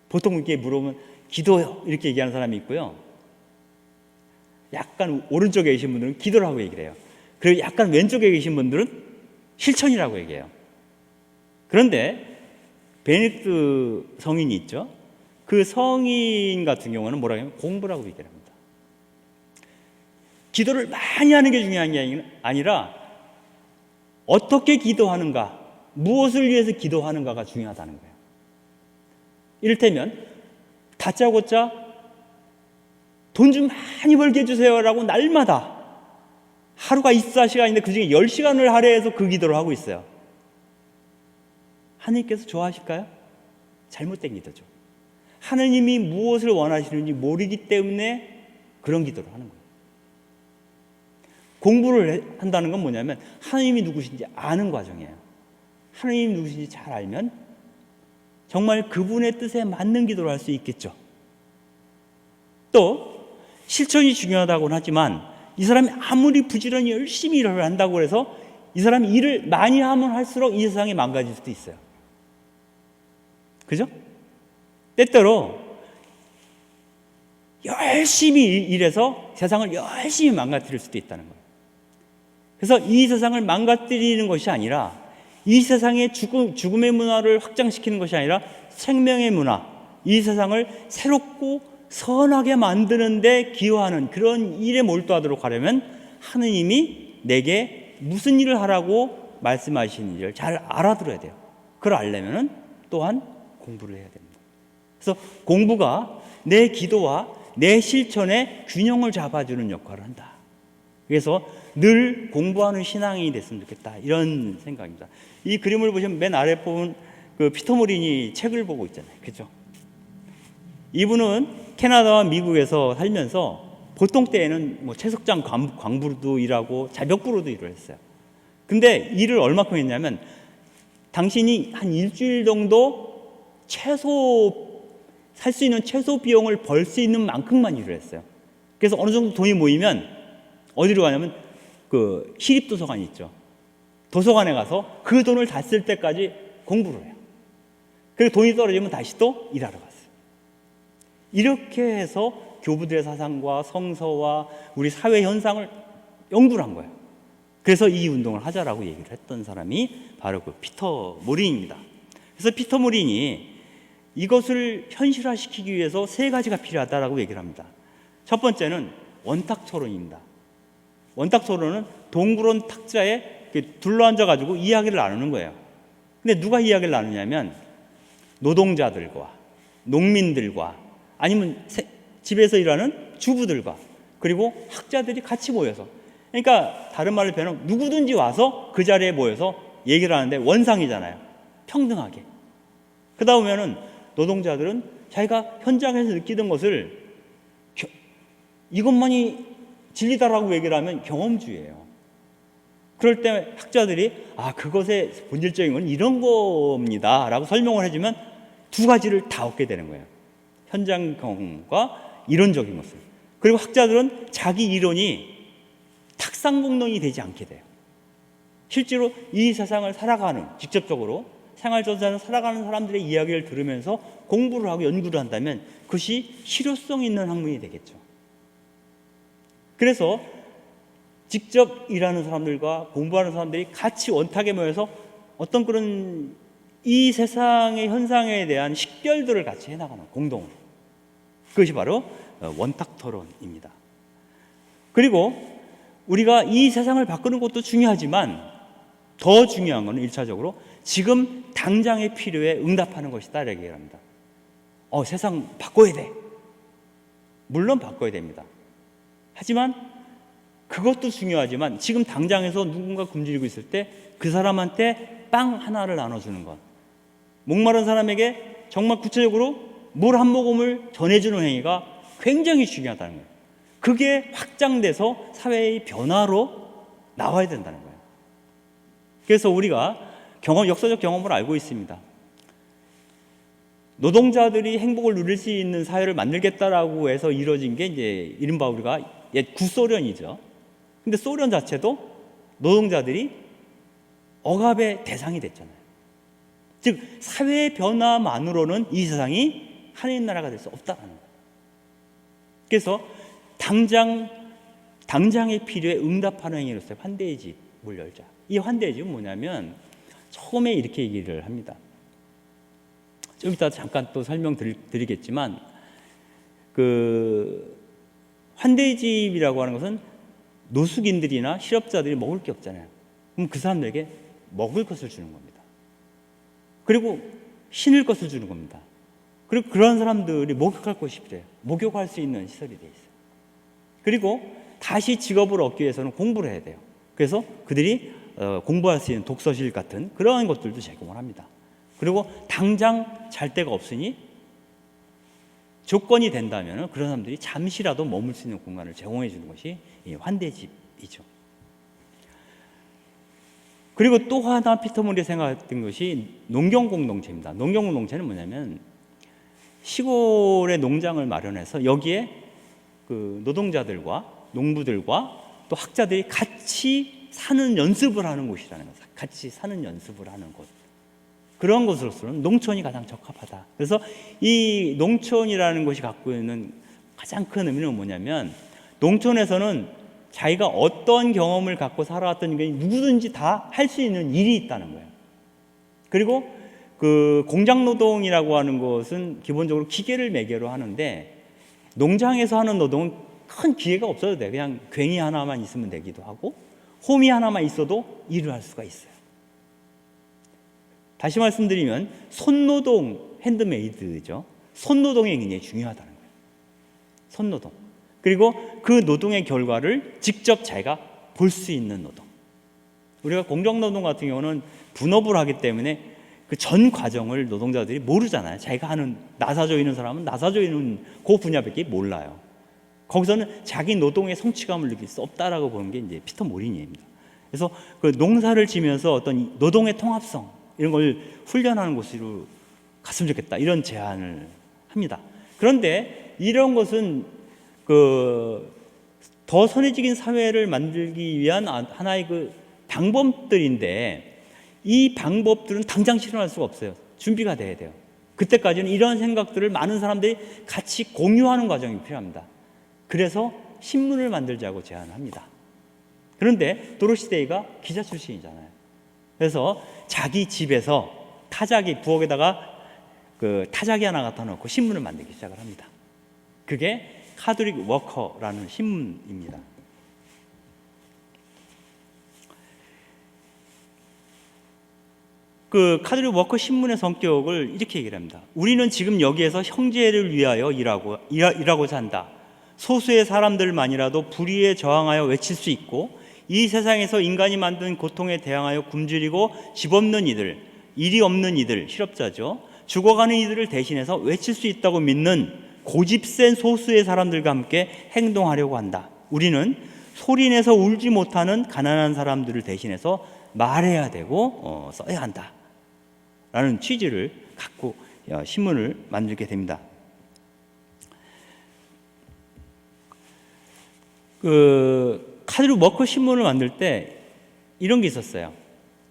보통 이렇게 물어보면 기도요 이렇게 얘기하는 사람이 있고요, 약간 오른쪽에 계신 분들은 기도를 하고 얘기를 해요. 그리고 약간 왼쪽에 계신 분들은 실천이라고 얘기해요. 그런데 베네딕트 성인이 있죠. 그 성인 같은 경우는 뭐라고 하면 공부라고 얘기를 합니다. 기도를 많이 하는 게 중요한 게 아니라 어떻게 기도하는가, 무엇을 위해서 기도하는가가 중요하다는 거예요. 이를테면 다짜고짜 돈 좀 많이 벌게 해주세요라고 날마다 하루가 24시간인데 그중에 10시간을 할애해서 그 기도를 하고 있어요. 하나님께서 좋아하실까요? 잘못된 기도죠. 하나님이 무엇을 원하시는지 모르기 때문에 그런 기도를 하는 거예요. 공부를 한다는 건 뭐냐면 하나님이 누구신지 아는 과정이에요. 하나님이 누구신지 잘 알면 정말 그분의 뜻에 맞는 기도를 할 수 있겠죠. 또 실천이 중요하다고는 하지만 이 사람이 아무리 부지런히 열심히 일을 한다고 해서 이 사람이 일을 많이 하면 할수록 이 세상이 망가질 수도 있어요. 그죠? 때때로 열심히 일해서 세상을 열심히 망가뜨릴 수도 있다는 거예요. 그래서 이 세상을 망가뜨리는 것이 아니라 이 세상의 죽음의 문화를 확장시키는 것이 아니라 생명의 문화, 이 세상을 새롭고 선하게 만드는 데 기여하는 그런 일에 몰두하도록 하려면 하느님이 내게 무슨 일을 하라고 말씀하시는지를 잘 알아들어야 돼요. 그걸 알려면 또한 공부를 해야 됩니다. 그래서 공부가 내 기도와 내 실천의 균형을 잡아주는 역할을 한다. 그래서 늘 공부하는 신앙이 됐으면 좋겠다, 이런 생각입니다. 이 그림을 보시면 맨 아래 보면 그 피터 모린이 책을 보고 있잖아요. 그죠? 이분은 캐나다와 미국에서 살면서 보통 때에는 뭐 채석장 광부로도 일하고 자벽부로도 일을 했어요. 근데 일을 얼마큼 했냐면 당신이 한 일주일 정도 살 수 있는 최소 비용을 벌 수 있는 만큼만 일을 했어요. 그래서 어느 정도 돈이 모이면 어디로 가냐면 그 시립도서관이 있죠. 도서관에 가서 그 돈을 다 쓸 때까지 공부를 해요. 그리고 돈이 떨어지면 다시 또 일하러 갔어요. 이렇게 해서 교부들의 사상과 성서와 우리 사회 현상을 연구를 한 거예요. 그래서 이 운동을 하자라고 얘기를 했던 사람이 바로 그 피터 모린입니다. 그래서 피터 모린이 이것을 현실화시키기 위해서 3가지가 필요하다라고 얘기를 합니다. 첫 번째는 원탁 토론입니다. 원탁 토론은 동그란 탁자에 둘러앉아가지고 이야기를 나누는 거예요. 근데 누가 이야기를 나누냐면 노동자들과 농민들과 아니면 집에서 일하는 주부들과 그리고 학자들이 같이 모여서, 그러니까 다른 말로 표현하면 누구든지 와서 그 자리에 모여서 얘기를 하는데 원상이잖아요. 평등하게. 그러다 보면은 노동자들은 자기가 현장에서 느끼던 것을 이것만이 진리다라고 얘기를 하면 경험주의예요. 그럴 때 학자들이 그것의 본질적인 건 이런 겁니다 라고 설명을 해주면 2가지를 다 얻게 되는 거예요. 현장 경험과 이론적인 것을. 그리고 학자들은 자기 이론이 탁상 공론이 되지 않게 돼요. 실제로 이 세상을 살아가는, 직접적으로 생활전선을 살아가는 사람들의 이야기를 들으면서 공부를 하고 연구를 한다면 그것이 실효성 있는 학문이 되겠죠. 그래서 직접 일하는 사람들과 공부하는 사람들이 같이 원탁에 모여서 어떤 그런 이 세상의 현상에 대한 식별들을 같이 해나가는 공동으로, 그것이 바로 원탁 토론입니다. 그리고 우리가 이 세상을 바꾸는 것도 중요하지만 더 중요한 것은 1차적으로 지금 당장의 필요에 응답하는 것이다 이렇게 얘기를 합니다. 세상 바꿔야 돼. 물론 바꿔야 됩니다. 하지만 그것도 중요하지만 지금 당장에서 누군가 굶주리고 있을 때 그 사람한테 빵 하나를 나눠주는 것, 목마른 사람에게 정말 구체적으로 물 한 모금을 전해주는 행위가 굉장히 중요하다는 거예요. 그게 확장돼서 사회의 변화로 나와야 된다는 거예요. 그래서 우리가 역사적 경험을 알고 있습니다. 노동자들이 행복을 누릴 수 있는 사회를 만들겠다라고 해서 이루어진 게 이제 이른바 우리가 옛 구소련이죠. 근데 소련 자체도 노동자들이 억압의 대상이 됐잖아요. 즉 사회의 변화만으로는 이 세상이 하나님 나라가 될 수 없다는 거예요. 그래서 당장의 필요에 응답하는 행위로서 환대의 집을 열자. 이 환대의 집은 뭐냐면 처음에 이렇게 얘기를 합니다. 좀 이따 잠깐 또 설명드리겠지만 그 환대의 집이라고 하는 것은 노숙인들이나 실업자들이 먹을 게 없잖아요. 그럼 그 사람들에게 먹을 것을 주는 겁니다. 그리고 신을 것을 주는 겁니다. 그리고 그런 사람들이 목욕할 곳이 필요해요. 목욕할 수 있는 시설이 되어 있어요. 그리고 다시 직업을 얻기 위해서는 공부를 해야 돼요. 그래서 그들이 공부할 수 있는 독서실 같은 그러한 것들도 제공을 합니다. 그리고 당장 잘 데가 없으니 조건이 된다면 그런 사람들이 잠시라도 머물 수 있는 공간을 제공해 주는 것이 환대집이죠. 그리고 또 하나 피터 모린이 생각했던 것이 농경 공동체입니다. 농경 공동체는 뭐냐면 시골의 농장을 마련해서 여기에 그 노동자들과 농부들과 또 학자들이 같이 사는 연습을 하는 곳이라는 거죠. 같이 사는 연습을 하는 곳. 그런 것으로서는 농촌이 가장 적합하다. 그래서 이 농촌이라는 것이 갖고 있는 가장 큰 의미는 뭐냐면, 농촌에서는 자기가 어떤 경험을 갖고 살아왔던 게 누구든지 다 할 수 있는 일이 있다는 거예요. 그리고 그 공장 노동이라고 하는 것은 기본적으로 기계를 매개로 하는데, 농장에서 하는 노동은 큰 기회가 없어도 돼. 그냥 괭이 하나만 있으면 되기도 하고 홈이 하나만 있어도 일을 할 수가 있어요. 다시 말씀드리면 손노동, 핸드메이드죠. 손노동이 굉장히 중요하다는 거예요. 손노동. 그리고 그 노동의 결과를 직접 자기가 볼 수 있는 노동. 우리가 공정노동 같은 경우는 분업을 하기 때문에 그 전 과정을 노동자들이 모르잖아요. 자기가 하는, 나사 조이는 사람은 나사 조이는 그 분야밖에 몰라요. 거기서는 자기 노동의 성취감을 느낄 수 없다라고 보는 게 이제 피터 모리니입니다. 그래서 그 농사를 지면서 어떤 노동의 통합성 이런 걸 훈련하는 곳으로 갔으면 좋겠다, 이런 제안을 합니다. 그런데 이런 것은 그 더 선해지긴 사회를 만들기 위한 하나의 그 방법들인데, 이 방법들은 당장 실현할 수가 없어요. 준비가 돼야 돼요. 그때까지는 이런 생각들을 많은 사람들이 같이 공유하는 과정이 필요합니다. 그래서 신문을 만들자고 제안을 합니다. 그런데 도로시 데이가 기자 출신이잖아요. 그래서 자기 집에서 타자기, 부엌에다가 그 타자기 하나 갖다 놓고 신문을 만들기 시작을 합니다. 그게 카톨릭 워커라는 신문입니다. 그 카톨릭 워커 신문의 성격을 이렇게 얘기를 합니다. 우리는 지금 여기에서 형제를 위하여 일하고자 한다. 소수의 사람들만이라도 불의에 저항하여 외칠 수 있고, 이 세상에서 인간이 만든 고통에 대항하여 굶주리고 집 없는 이들, 일이 없는 이들, 실업자죠, 죽어가는 이들을 대신해서 외칠 수 있다고 믿는 고집센 소수의 사람들과 함께 행동하려고 한다. 우리는 소리내서 울지 못하는 가난한 사람들을 대신해서 말해야 되고 써야 한다 라는 취지를 갖고 신문을 만들게 됩니다. 그 카톨릭 워커 신문을 만들 때 이런 게 있었어요.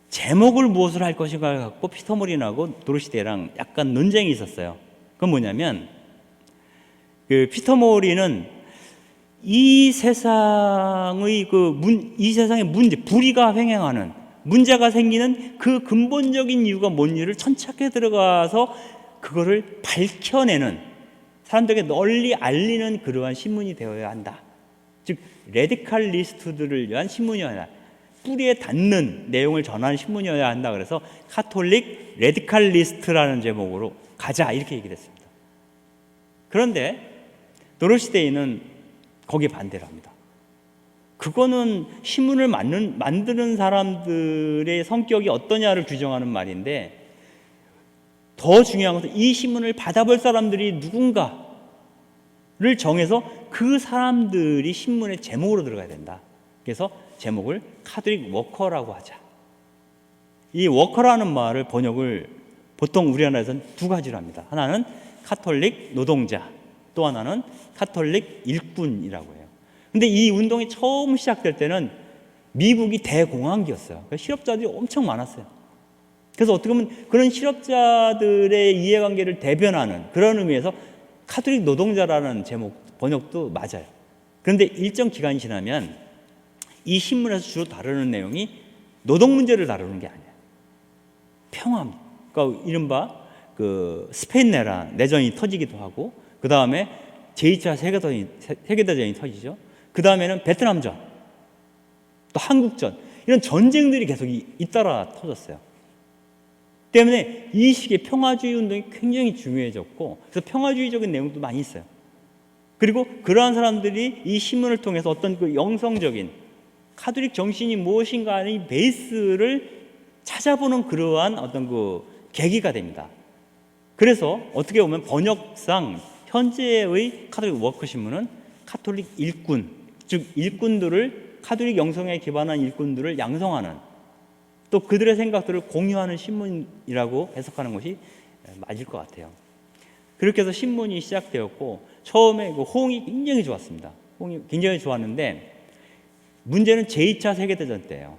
제목을 무엇을 할 것인가를 갖고 피터 모린하고 도로시 데이랑 약간 논쟁이 있었어요. 그건 뭐냐면, 그 피터 모린은 이 세상의 이 세상의 문제, 불의가 횡행하는 문제가 생기는 그 근본적인 이유가 뭔지를 천착해 들어가서 그거를 밝혀내는, 사람들에게 널리 알리는 그러한 신문이 되어야 한다. 즉 레디칼리스트들을 위한 신문이어야 한다. 뿌리에 닿는 내용을 전하는 신문이어야 한다. 그래서 카톨릭 레디칼리스트라는 제목으로 가자, 이렇게 얘기를 했습니다. 그런데 도로시 데이는 거기에 반대를 합니다. 그거는 신문을 만드는 사람들의 성격이 어떠냐를 규정하는 말인데, 더 중요한 것은 이 신문을 받아볼 사람들이 누군가를 정해서 그 사람들이 신문의 제목으로 들어가야 된다. 그래서 제목을 카톨릭 워커라고 하자. 이 워커라는 말을 번역을 보통 우리나라에서는 두 가지로 합니다. 하나는 카톨릭 노동자, 또 하나는 카톨릭 일꾼이라고 해요. 근데 이 운동이 처음 시작될 때는 미국이 대공황기였어요. 그러니까 실업자들이 엄청 많았어요. 그래서 어떻게 보면 그런 실업자들의 이해관계를 대변하는 그런 의미에서 카톨릭 노동자라는 제목 번역도 맞아요. 그런데 일정 기간이 지나면 이 신문에서 주로 다루는 내용이 노동 문제를 다루는 게 아니에요. 평화, 그러니까 이른바 그 스페인 내전이 터지기도 하고, 그 다음에 제2차 세계대전이 터지죠. 그 다음에는 베트남전, 또 한국전, 이런 전쟁들이 계속 잇따라 터졌어요. 때문에 이 시기에 평화주의 운동이 굉장히 중요해졌고, 그래서 평화주의적인 내용도 많이 있어요. 그리고 그러한 사람들이 이 신문을 통해서 어떤 그 영성적인 카톨릭 정신이 무엇인가 하는 베이스를 찾아보는 그러한 어떤 그 계기가 됩니다. 그래서 어떻게 보면 번역상 현재의 카톨릭 워커 신문은 카톨릭 일꾼, 즉 일꾼들을, 카톨릭 영성에 기반한 일꾼들을 양성하는, 또 그들의 생각들을 공유하는 신문이라고 해석하는 것이 맞을 것 같아요. 그렇게 해서 신문이 시작되었고, 처음에 그 호응이 굉장히 좋았습니다. 호응이 굉장히 좋았는데, 문제는 제2차 세계대전 때예요.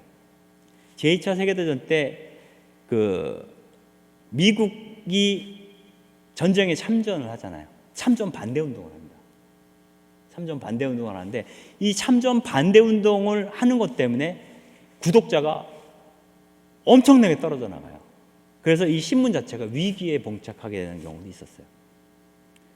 제2차 세계대전 때 그 미국이 전쟁에 참전을 하잖아요. 참전 반대 운동을 합니다. 참전 반대 운동을 하는데 이 참전 반대 운동을 하는 것 때문에 구독자가 엄청나게 떨어져 나가요. 그래서 이 신문 자체가 위기에 봉착하게 되는 경우도 있었어요.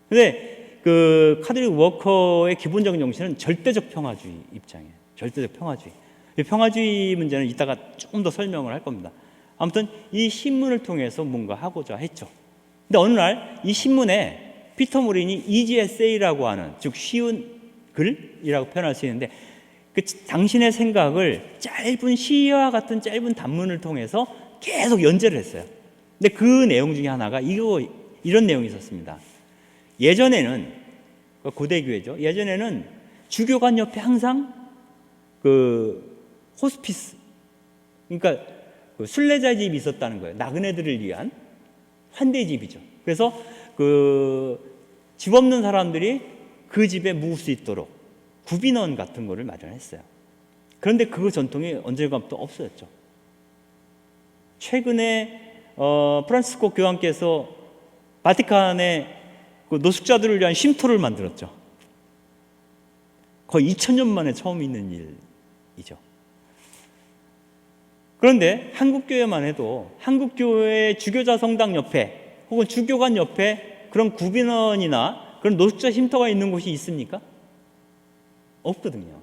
근데 그 카드릭 워커의 기본적인 정신은 절대적 평화주의 입장이에요. 절대적 평화주의. 이 평화주의 문제는 이따가 조금 더 설명을 할 겁니다. 아무튼 이 신문을 통해서 뭔가 하고자 했죠. 근데 어느 날 이 신문에 피터 모린이 이지 에세이라고 하는, 즉 쉬운 글이라고 표현할 수 있는데, 그 당신의 생각을 짧은 시와 같은 짧은 단문을 통해서 계속 연재를 했어요. 근데 그 내용 중에 하나가 이런 내용이 있었습니다. 예전에는, 고대교회죠. 예전에는 주교관 옆에 항상 그 호스피스, 그러니까 그 순례자 집이 있었다는 거예요. 나그네들을 위한 환대집이죠. 그래서 그 집 없는 사람들이 그 집에 묵을 수 있도록 구비원 같은 거를 마련했어요. 그런데 그 전통이 언젠가부터 없어졌죠. 최근에 프란시스코 교황께서 바티칸에 그 노숙자들을 위한 쉼터를 만들었죠. 거의 2000년 만에 처음 있는 일이죠. 그런데 한국교회만 해도 한국교회 주교자 성당 옆에 혹은 주교관 옆에 그런 구빈원이나 그런 노숙자 쉼터가 있는 곳이 있습니까? 없거든요.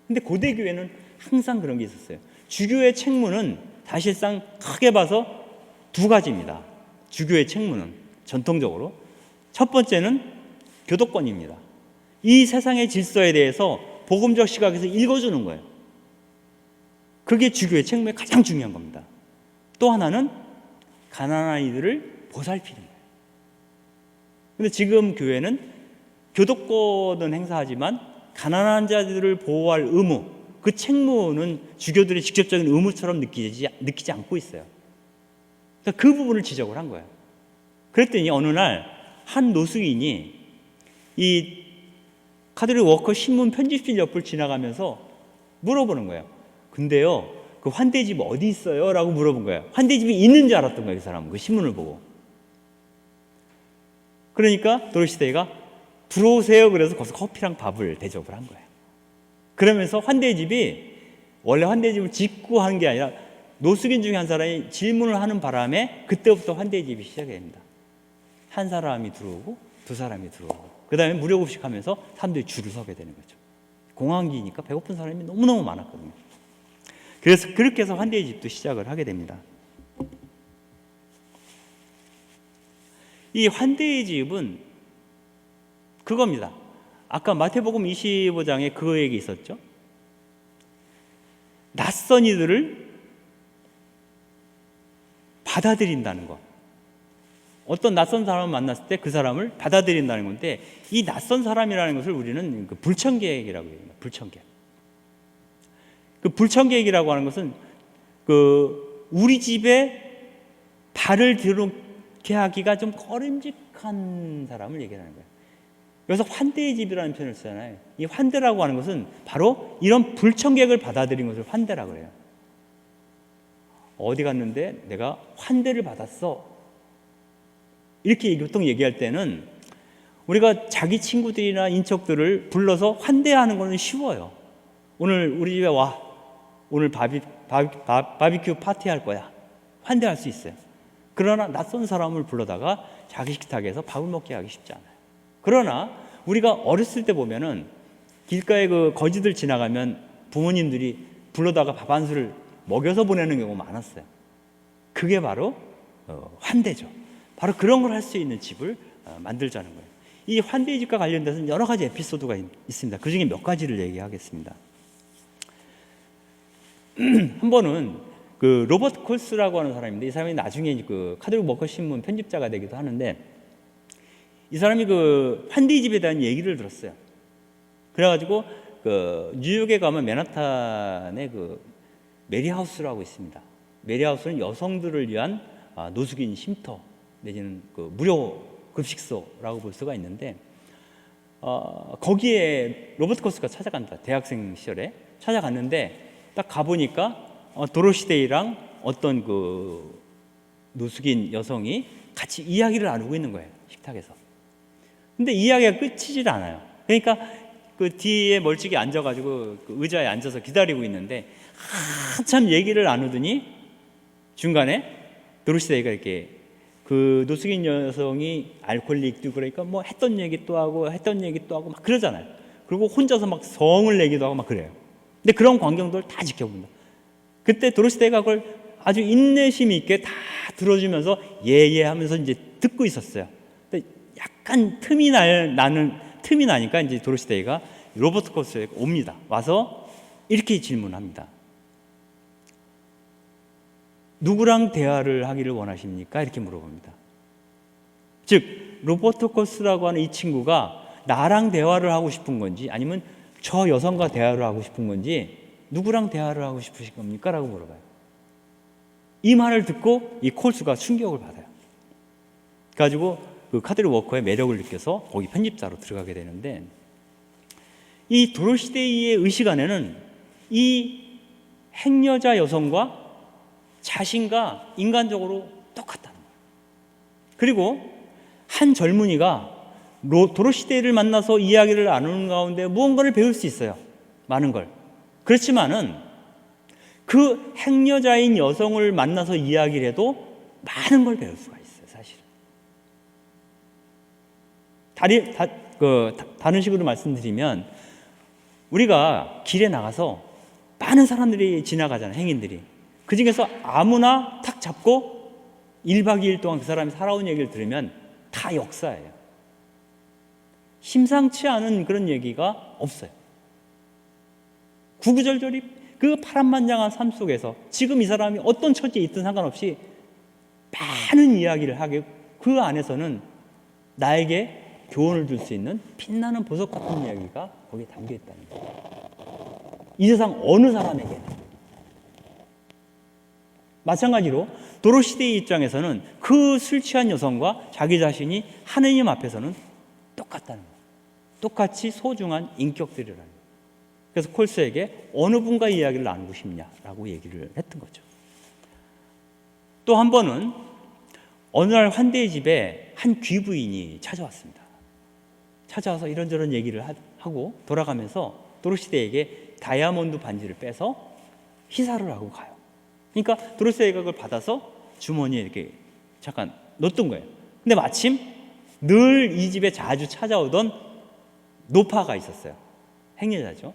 근데 고대교회는 항상 그런 게 있었어요. 주교의 책무는 사실상 크게 봐서 두 가지입니다. 주교의 책무는 전통적으로 첫 번째는 교도권입니다. 이 세상의 질서에 대해서 복음적 시각에서 읽어주는 거예요. 그게 주교의 책무의 가장 중요한 겁니다. 또 하나는 가난한 아이들을 보살피는 거예요. 근데 지금 교회는 교도권은 행사하지만 가난한 자들을 보호할 의무, 그 책무는 주교들의 직접적인 의무처럼 느끼지 않고 있어요. 그러니까 그 부분을 지적을 한 거예요. 그랬더니 어느 날 한 노숙인이 이 카드릭 워커 신문 편집실 옆을 지나가면서 물어보는 거예요. 근데요, 그 환대집 어디 있어요? 라고 물어본 거예요. 환대집이 있는 줄 알았던 거예요, 그 사람은. 그 신문을 보고. 그러니까 도로시데이가 들어오세요. 그래서 거기서 커피랑 밥을 대접을 한 거예요. 그러면서 환대집이, 원래 환대집을 짓고 하는 게 아니라 노숙인 중에 한 사람이 질문을 하는 바람에 그때부터 환대집이 시작이 됩니다. 한 사람이 들어오고 두 사람이 들어오고 그 다음에 무료급식하면서 사람들이 줄을 서게 되는 거죠. 공항기니까 배고픈 사람이 너무너무 많았거든요. 그래서 그렇게 해서 환대집도 시작을 하게 됩니다. 이 환대집은 그겁니다. 아까 마태복음 25장에 그 얘기 있었죠. 낯선 이들을 받아들인다는 것. 어떤 낯선 사람을 만났을 때 그 사람을 받아들인다는 건데, 이 낯선 사람이라는 것을 우리는 그 불청객이라고 해요. 불청객. 그 불청객이라고 하는 것은 그 우리 집에 발을 들어오게 하기가 좀 꺼림직한 사람을 얘기하는 거예요. 여기서 환대의 집이라는 표현을 쓰잖아요. 이 환대라고 하는 것은 바로 이런 불청객을 받아들인 것을 환대라고 해요. 어디 갔는데 내가 환대를 받았어. 이렇게 보통 얘기할 때는 우리가 자기 친구들이나 인척들을 불러서 환대하는 것은 쉬워요. 오늘 우리 집에 와. 오늘 바비큐 파티 할 거야. 환대할 수 있어요. 그러나 낯선 사람을 불러다가 자기 식탁에서 밥을 먹게 하기 쉽지 않아요. 그러나 우리가 어렸을 때 보면은 길가에 그 거지들 지나가면 부모님들이 불러다가 밥 한 술을 먹여서 보내는 경우가 많았어요. 그게 바로 환대죠. 바로 그런 걸 할 수 있는 집을 만들자는 거예요. 이 환대의 집과 관련돼서는 여러 가지 에피소드가 있습니다. 그 중에 몇 가지를 얘기하겠습니다. 한 번은 그 로버트 콜스라고 하는 사람인데, 이 사람이 나중에 그 카드릭 워커 신문 편집자가 되기도 하는데, 이 사람이 그 환대의 집에 대한 얘기를 들었어요. 그래가지고 그 뉴욕에 가면 맨하탄에 그 메리하우스라고 있습니다. 메리하우스는 여성들을 위한 노숙인 쉼터 내지는 그 무료 급식소라고 볼 수가 있는데, 거기에 로버트 콜스가 찾아간다. 대학생 시절에 찾아갔는데 딱 가보니까 도로시데이랑 어떤 그 노숙인 여성이 같이 이야기를 나누고 있는 거예요, 식탁에서. 근데 이야기가 끝이질 않아요. 그러니까 그 뒤에 멀찍이 앉아가지고 그 의자에 앉아서 기다리고 있는데 한참 얘기를 나누더니 중간에 도로시데이가 이렇게 그 노숙인 여성이 알코올릭도 그러니까 뭐 했던 얘기 또 하고 했던 얘기 또 하고 막 그러잖아요. 그리고 혼자서 막 성을 내기도 하고 막 그래요. 근데 그런 광경들을 다 지켜본다. 그때 도로시데이가 그걸 아주 인내심 있게 다 들어주면서 예예 하면서 이제 듣고 있었어요. 근데 약간 틈이 나니까 이제 도로시데이가 로버트 코스에 옵니다. 와서 이렇게 질문합니다. 누구랑 대화를 하기를 원하십니까? 이렇게 물어봅니다. 즉 로버트 코스라고 하는 이 친구가 나랑 대화를 하고 싶은 건지 아니면 저 여성과 대화를 하고 싶은 건지 누구랑 대화를 하고 싶으신 겁니까? 라고 물어봐요. 이 말을 듣고 이 콜스가 충격을 받아요. 그래가지고 그 카드리 워커의 매력을 느껴서 거기 편집자로 들어가게 되는데, 이 도로시데이의 의식 안에는 이 행여자 여성과 자신과 인간적으로 똑같다는 거예요. 그리고 한 젊은이가 도로시데이를 만나서 이야기를 나누는 가운데 무언가를 배울 수 있어요. 많은 걸. 그렇지만은 그 행여자인 여성을 만나서 이야기를 해도 많은 걸 배울 수가 있어요, 사실은. 다른 식으로 말씀드리면, 우리가 길에 나가서 많은 사람들이 지나가잖아요, 행인들이. 그 중에서 아무나 탁 잡고 1박 2일 동안 그 사람이 살아온 얘기를 들으면 다 역사예요. 심상치 않은 그런 얘기가 없어요. 구구절절히 그 파란만장한 삶 속에서 지금 이 사람이 어떤 처지에 있든 상관없이 많은 이야기를 하게, 그 안에서는 나에게 교훈을 줄 수 있는 빛나는 보석 같은 이야기가 거기에 담겨 있다는 거예요. 이 세상 어느 사람에게나. 마찬가지로 도로시데이 입장에서는 그 술 취한 여성과 자기 자신이 하느님 앞에서는 똑같다는 거예요. 똑같이 소중한 인격들이라는 거예요. 그래서 콜스에게 어느 분과 이야기를 나누고 싶냐라고 얘기를 했던 거죠. 또 한 번은 어느 날 환대의 집에 한 귀부인이 찾아왔습니다. 찾아와서 이런저런 얘기를 하고 돌아가면서 도로시데이에게 다이아몬드 반지를 빼서 희사를 하고 가요. 그러니까 도로시데이가 그걸 받아서 주머니에 이렇게 잠깐 넣었던 거예요. 근데 마침 늘 이 집에 자주 찾아오던 노파가 있었어요. 행여자죠.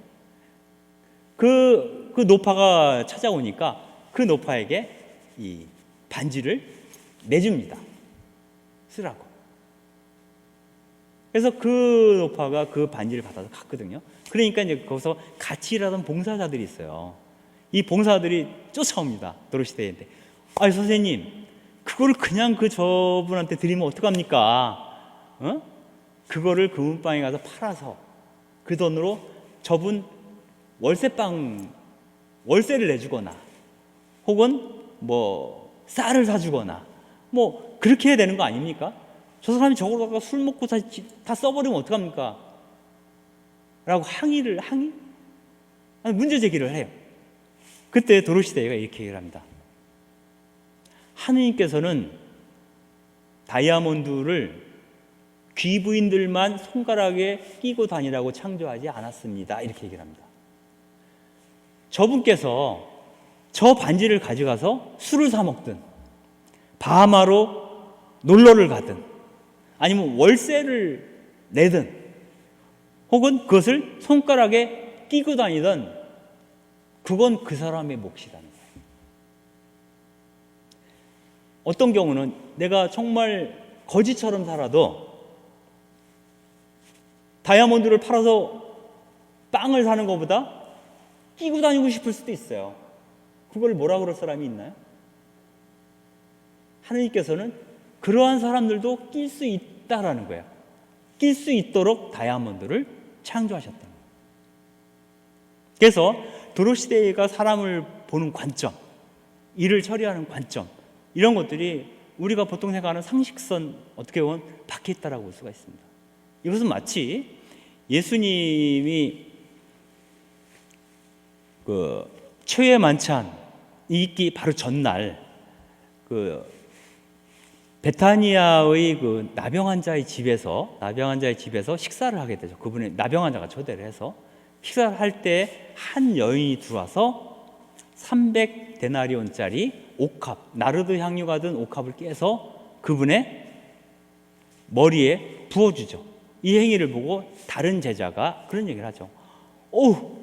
그 노파가 찾아오니까 그 노파에게 이 반지를 내줍니다. 쓰라고. 그래서 그 노파가 그 반지를 받아서 갔거든요. 그러니까 이제 거기서 같이 일하던 봉사자들이 있어요. 이 봉사들이 쫓아옵니다. 도로시데이한테. 아, 선생님, 그거를 그냥 그 저분한테 드리면 어떡합니까? 그거를 금은방에 가서 팔아서 그 돈으로 저분 월세를 내주거나 혹은 뭐 쌀을 사주거나 뭐 그렇게 해야 되는 거 아닙니까? 저 사람이 저걸 갖다가 술 먹고 다 써버리면 어떡합니까? 라고 문제 제기를 해요. 그때 도로시데이가 이렇게 얘기를 합니다. 하느님께서는 다이아몬드를 귀부인들만 손가락에 끼고 다니라고 창조하지 않았습니다. 이렇게 얘기를 합니다. 저분께서 저 반지를 가져가서 술을 사 먹든 바하마로 놀러를 가든 아니면 월세를 내든 혹은 그것을 손가락에 끼고 다니든 그건 그 사람의 몫이라는 거예요. 어떤 경우는 내가 정말 거지처럼 살아도 다이아몬드를 팔아서 빵을 사는 것보다 끼고 다니고 싶을 수도 있어요. 그걸 뭐라 그럴 사람이 있나요? 하느님께서는 그러한 사람들도 낄 수 있다라는 거예요. 낄 수 있도록 다이아몬드를 창조하셨다는 거예요. 그래서 도로시데이가 사람을 보는 관점, 일을 처리하는 관점, 이런 것들이 우리가 보통 생각하는 상식선 어떻게 보면 밖에 있다라고 볼 수가 있습니다. 이것은 마치 예수님이 그 최후의 만찬 있기 바로 전날 그 베타니아의 그 나병 환자의 집에서 식사를 하게 되죠. 그분의 나병 환자가 초대를 해서 식사를 할 때 한 여인이 들어와서 300데나리온짜리 옥합, 나르드 향유가 든 옥합을 깨서 그분의 머리에 부어주죠. 이 행위를 보고 다른 제자가 그런 얘기를 하죠. 오,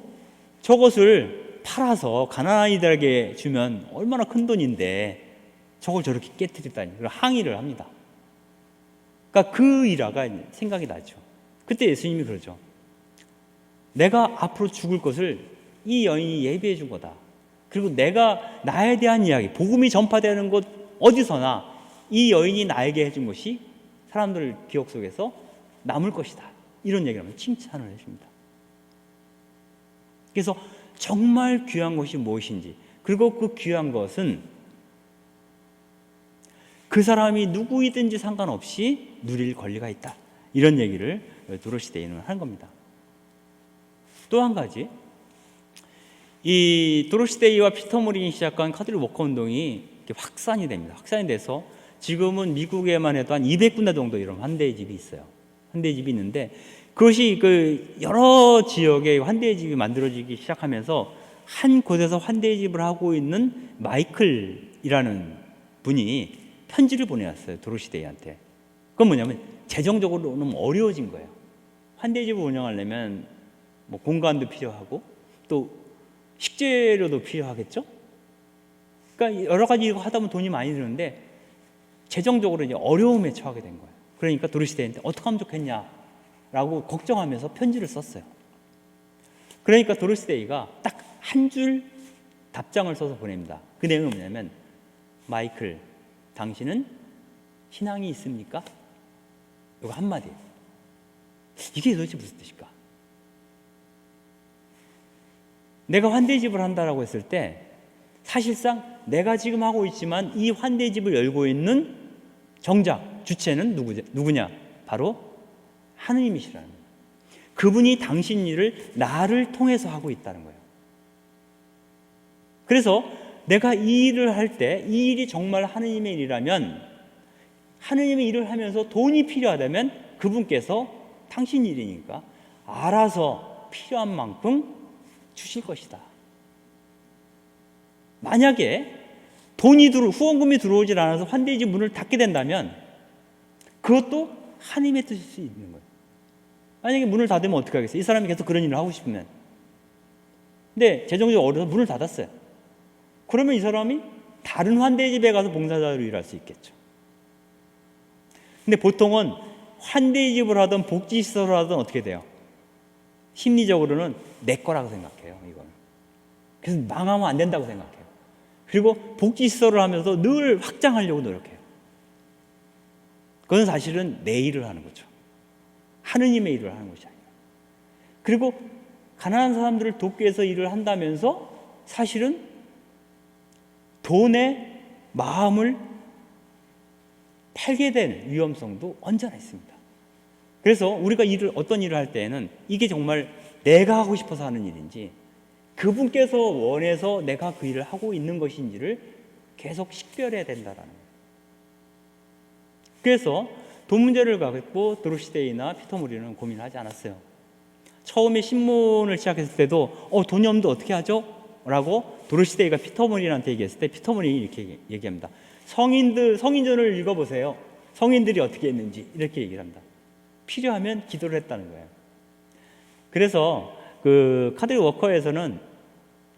저것을 팔아서 가난한 이들에게 주면 얼마나 큰 돈인데 저걸 저렇게 깨뜨렸다니. 항의를 합니다. 그러니까 그 일화가 생각이 나죠. 그때 예수님이 그러죠. 내가 앞으로 죽을 것을 이 여인이 예비해 준 거다. 그리고 내가 나에 대한 이야기, 복음이 전파되는 곳 어디서나 이 여인이 나에게 해준 것이 사람들 기억 속에서 남을 것이다. 이런 얘기를 하면 칭찬을 해줍니다. 그래서 정말 귀한 것이 무엇인지, 그리고 그 귀한 것은 그 사람이 누구이든지 상관없이 누릴 권리가 있다. 이런 얘기를 도로시 데이는 한 겁니다. 또 한 가지, 이 도로시 데이와 피터 모린이 시작한 카톨릭 워커 운동이 확산이 됩니다. 확산이 돼서 지금은 미국에만 해도 한 200군데 정도 이런 환대의 집이 있어요. 환대의 집이 있는데 그것이 그 여러 지역에 환대의 집이 만들어지기 시작하면서 한 곳에서 환대의 집을 하고 있는 마이클이라는 분이 편지를 보내왔어요. 도로시 데이한테. 그건 뭐냐면 재정적으로 너무 어려워진 거예요. 환대의 집을 운영하려면 뭐 공간도 필요하고 또 식재료도 필요하겠죠. 그러니까 여러 가지 일 하다 보면 돈이 많이 드는데 재정적으로 이제 어려움에 처하게 된 거예요. 그러니까 도로시 데이한테 어떻게 하면 좋겠냐라고 걱정하면서 편지를 썼어요. 그러니까 도로시 데이가 딱 한 줄 답장을 써서 보냅니다. 그 내용은 뭐냐면, 마이클, 당신은 신앙이 있습니까? 이거 한마디. 이게 도대체 무슨 뜻일까? 내가 환대집을 한다라고 했을 때 사실상 내가 지금 하고 있지만 이 환대집을 열고 있는 정작 주체는 누구냐? 바로 하느님이시라는 거예요. 그분이 당신 일을 나를 통해서 하고 있다는 거예요. 그래서 내가 이 일을 할 때 이 일이 정말 하느님의 일이라면, 하느님의 일을 하면서 돈이 필요하다면 그분께서 당신 일이니까 알아서 필요한 만큼 주실 것이다. 만약에 후원금이 들어오질 않아서 환대집 문을 닫게 된다면 그것도 하나님의 뜻일 수 있는 거예요. 만약에 문을 닫으면 어떻게 하겠어요? 이 사람이 계속 그런 일을 하고 싶으면. 근데 재정적으로 어려서 문을 닫았어요. 그러면 이 사람이 다른 환대집에 가서 봉사자로 일할 수 있겠죠. 근데 보통은 환대집을 하든 복지시설을 하든 어떻게 돼요? 심리적으로는 내 거라고 생각해요. 이거는. 그래서 망하면 안 된다고 생각해요. 그리고 복지시설을 하면서 늘 확장하려고 노력해요. 그건 사실은 내 일을 하는 거죠. 하느님의 일을 하는 것이 아니라. 그리고 가난한 사람들을 돕기 위해서 일을 한다면서 사실은 돈의 마음을 팔게 될 위험성도 언제나 있습니다. 그래서 우리가 어떤 일을 할 때에는 이게 정말 내가 하고 싶어서 하는 일인지 그분께서 원해서 내가 그 일을 하고 있는 것인지를 계속 식별해야 된다는 거예요. 그래서 돈 문제를 갖고 도로시 데이나 피터 모린은 고민하지 않았어요. 처음에 신문을 시작했을 때도 돈이 없는데 어떻게 하죠? 라고 도로시 데이가 피터 모린한테 얘기했을 때 피터 모린이 이렇게 얘기합니다. 성인전을 읽어보세요. 성인들이 어떻게 했는지 이렇게 얘기를 합니다. 필요하면 기도를 했다는 거예요. 그래서 그 카톨릭 워커에서는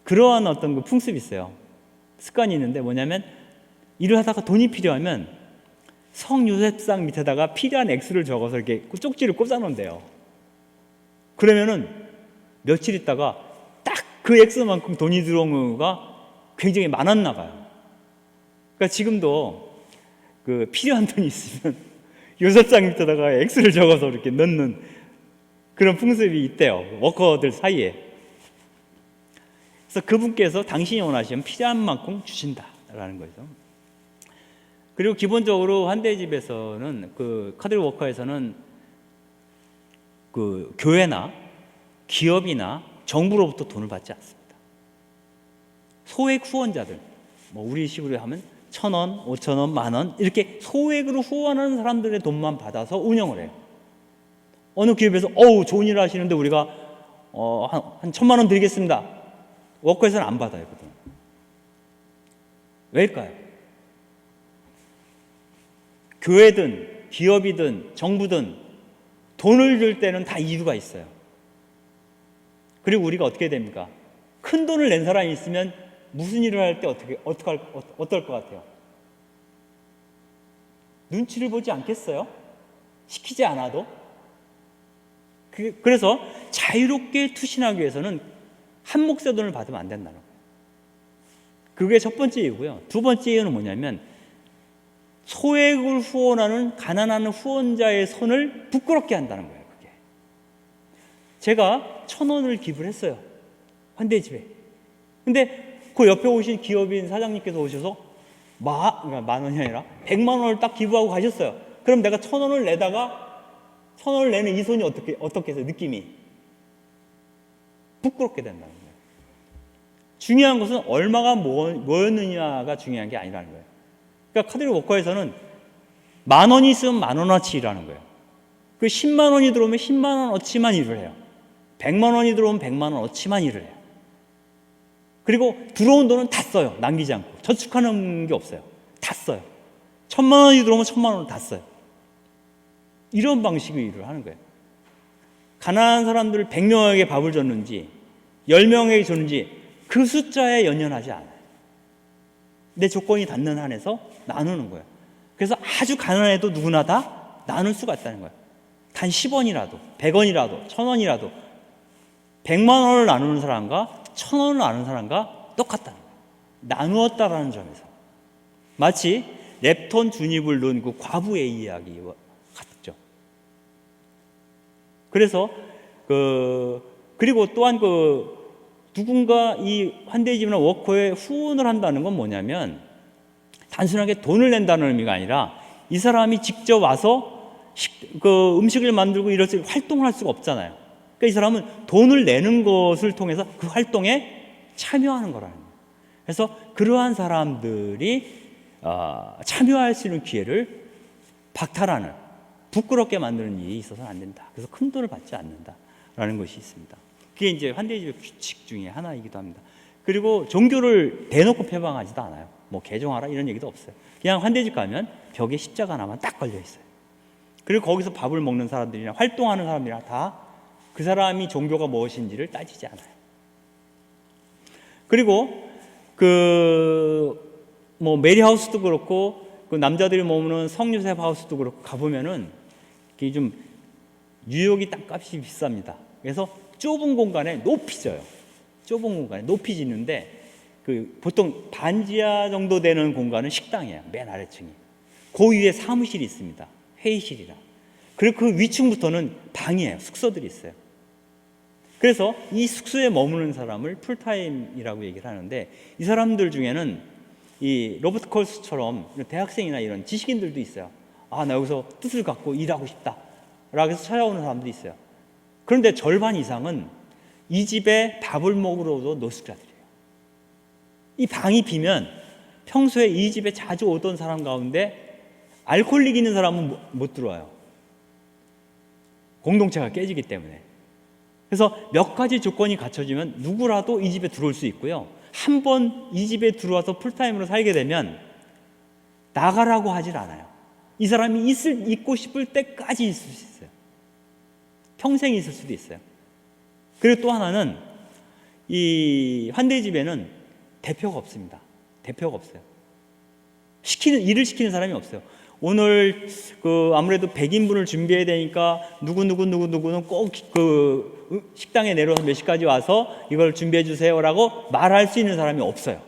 그러한 어떤 그 풍습이 있어요. 습관이 있는데 뭐냐면 일을 하다가 돈이 필요하면 성 요셉상 밑에다가 필요한 액수를 적어서 이렇게 쪽지를 꽂아놓은대요. 그러면은 며칠 있다가 딱 그 액수만큼 돈이 들어온 경우가 굉장히 많았나 봐요. 그러니까 지금도 그 필요한 돈이 있으면 요셉상 밑에다가 액수를 적어서 이렇게 넣는 그런 풍습이 있대요. 워커들 사이에. 그래서 그분께서 당신이 원하시면 필요한 만큼 주신다라는 거죠. 그리고 기본적으로 환대집에서는 그 카톨릭 워커에서는 그 교회나 기업이나 정부로부터 돈을 받지 않습니다. 소액 후원자들, 뭐 우리 식으로 하면 1,000원, 5,000원, 10,000원 이렇게 소액으로 후원하는 사람들의 돈만 받아서 운영을 해요. 어느 기업에서 좋은 일을 하시는데 우리가 한 1,000만 원 드리겠습니다. 워커에서는 안 받아요, 그 돈. 왜일까요? 교회든 기업이든 정부든 돈을 줄 때는 다 이유가 있어요. 그리고 우리가 어떻게 됩니까? 큰 돈을 낸 사람이 있으면 무슨 일을 할 때 어떨 것 같아요? 눈치를 보지 않겠어요? 시키지 않아도? 그래서 자유롭게 투신하기 위해서는 한 몫의 돈을 받으면 안 된다는 거예요. 그게 첫 번째 이유고요. 두 번째 이유는 뭐냐면 소액을 후원하는 가난한 후원자의 손을 부끄럽게 한다는 거예요. 그게. 제가 1,000원을 기부를 했어요. 환대집에. 근데 그 옆에 오신 기업인 사장님께서 오셔서 그러니까 10,000원이 아니라 100만 원을 딱 기부하고 가셨어요. 그럼 내가 1,000원을 내다가 1,000원을 내는 이 손이 어떻게 해서 느낌이 부끄럽게 된다는 거예요. 중요한 것은 얼마가 뭐였느냐가 중요한 게 아니라는 거예요. 그러니까 카드리 워커에서는 10,000원이 있으면 10,000원어치 일하는 거예요. 그 10만 원이 들어오면 10만 원어치만 일을 해요. 100만 원이 들어오면 100만 원어치만 일을 해요. 그리고 들어온 돈은 다 써요. 남기지 않고. 저축하는 게 없어요. 다 써요. 1,000만 원이 들어오면 1,000만 원을 다 써요. 이런 방식의 일을 하는 거예요. 가난한 사람들을 100명에게 밥을 줬는지 10명에게 줬는지 그 숫자에 연연하지 않아요. 내 조건이 닿는 한에서 나누는 거예요. 그래서 아주 가난해도 누구나 다 나눌 수가 있다는 거예요. 단 10원이라도 100원이라도 1,000원이라도 100만 원을 나누는 사람과 1,000원을 나누는 사람과 똑같다는 거예요. 나누었다라는 점에서 마치 랩톤 주닙을 놓은 그 과부의 이야기와 같죠. 그래서 그리고 또한 누군가 이 환대집이나 워커에 후원을 한다는 건 뭐냐면 단순하게 돈을 낸다는 의미가 아니라 이 사람이 직접 와서 음식을 만들고 이럴 때 활동을 할 수가 없잖아요. 그러니까 이 사람은 돈을 내는 것을 통해서 그 활동에 참여하는 거라는 거예요. 그래서 그러한 사람들이 참여할 수 있는 기회를 박탈하는, 부끄럽게 만드는 일이 있어서는 안 된다. 그래서 큰 돈을 받지 않는다라는 것이 있습니다. 그게 이제 환대집의 규칙 중에 하나이기도 합니다. 그리고 종교를 대놓고 표방하지도 않아요. 뭐 개종하라 이런 얘기도 없어요. 그냥 환대집 가면 벽에 십자가 하나만 딱 걸려 있어요. 그리고 거기서 밥을 먹는 사람들이나 활동하는 사람들이나 다 그 사람이 종교가 무엇인지를 따지지 않아요. 그리고 메리 하우스도 그렇고 그 남자들이 머무는 성요셉 하우스도 그렇고 가보면은 이게 좀 뉴욕이 땅값이 비쌉니다. 그래서 좁은 공간에 높이 져요. 좁은 공간에 높이 지는데 보통 반지하 정도 되는 공간은 식당이에요. 맨 아래층이. 그 위에 사무실이 있습니다. 회의실이라. 그리고 그 위층부터는 방이에요. 숙소들이 있어요. 그래서 이 숙소에 머무는 사람을 풀타임이라고 얘기를 하는데 이 사람들 중에는 이 로버트 콜스처럼 대학생이나 이런 지식인들도 있어요. 나 여기서 뜻을 갖고 일하고 싶다 라고 해서 찾아오는 사람도 있어요. 그런데 절반 이상은 이 집에 밥을 먹으러 노숙자들이에요. 이 방이 비면 평소에 이 집에 자주 오던 사람 가운데 알코올릭 있는 사람은 못 들어와요. 공동체가 깨지기 때문에. 그래서 몇 가지 조건이 갖춰지면 누구라도 이 집에 들어올 수 있고요. 한 번 이 집에 들어와서 풀타임으로 살게 되면 나가라고 하질 않아요. 이 사람이 있고 싶을 때까지 있을 수 있어요. 평생 있을 수도 있어요. 그리고 또 하나는 이 환대집에는 대표가 없습니다. 대표가 없어요. 일을 시키는 사람이 없어요. 오늘 아무래도 100인분을 준비해야 되니까 누구는 꼭 식당에 내려와서 몇 시까지 와서 이걸 준비해 주세요라고 말할 수 있는 사람이 없어요.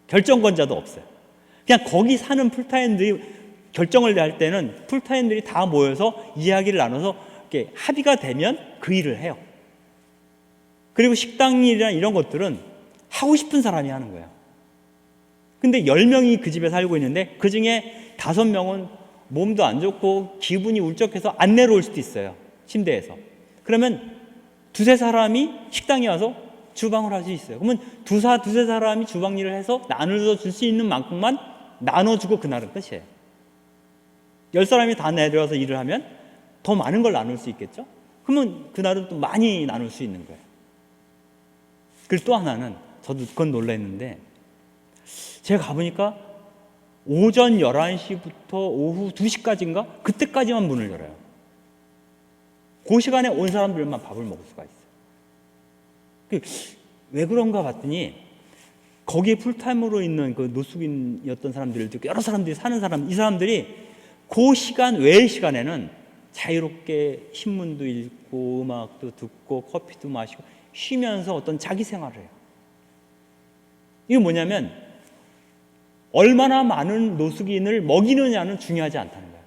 결정권자도 없어요. 그냥 거기 사는 풀타임들이 결정을 할 때는 풀타임들이 다 모여서 이야기를 나눠서 이렇게 합의가 되면 그 일을 해요. 그리고 식당 일이나 이런 것들은 하고 싶은 사람이 하는 거예요. 근데 10명이 그 집에 살고 있는데 그 중에 5명은 몸도 안 좋고 기분이 울적해서 안 내려올 수도 있어요. 침대에서. 그러면 두세 사람이 식당에 와서 주방을 할 수 있어요. 그러면 두세 사람이 주방 일을 해서 나눠서 줄 수 있는 만큼만 나눠주고 그날은 끝이에요. 10사람이 다 내려와서 일을 하면 더 많은 걸 나눌 수 있겠죠? 그러면 그날은 또 많이 나눌 수 있는 거예요. 그리고 또 하나는 저도 그건 놀랐는데 제가 가보니까 오전 11시부터 오후 2시까지인가? 그때까지만 문을 열어요. 그 시간에 온 사람들만 밥을 먹을 수가 있어요. 왜 그런가 봤더니 거기에 풀타임으로 있는 그 노숙인이었던 사람들, 여러 사람들이 사는 사람, 이 사람들이 그 시간 외의 시간에는 자유롭게 신문도 읽고 음악도 듣고 커피도 마시고 쉬면서 어떤 자기 생활을 해요. 이게 뭐냐면 얼마나 많은 노숙인을 먹이느냐는 중요하지 않다는 거예요.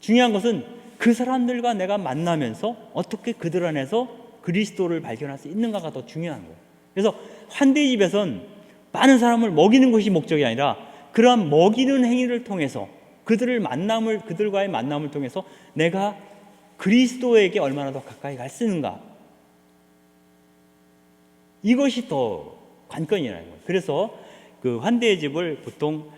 중요한 것은 그 사람들과 내가 만나면서 어떻게 그들 안에서 그리스도를 발견할 수 있는가가 더 중요한 거예요. 그래서 환대집에선 많은 사람을 먹이는 것이 목적이 아니라 그러한 먹이는 행위를 통해서 그들과의 만남을 통해서 내가 그리스도에게 얼마나 더 가까이 갈 수 있는가, 이것이 더 관건이라는 거예요. 그래서 그 환대의 집을 보통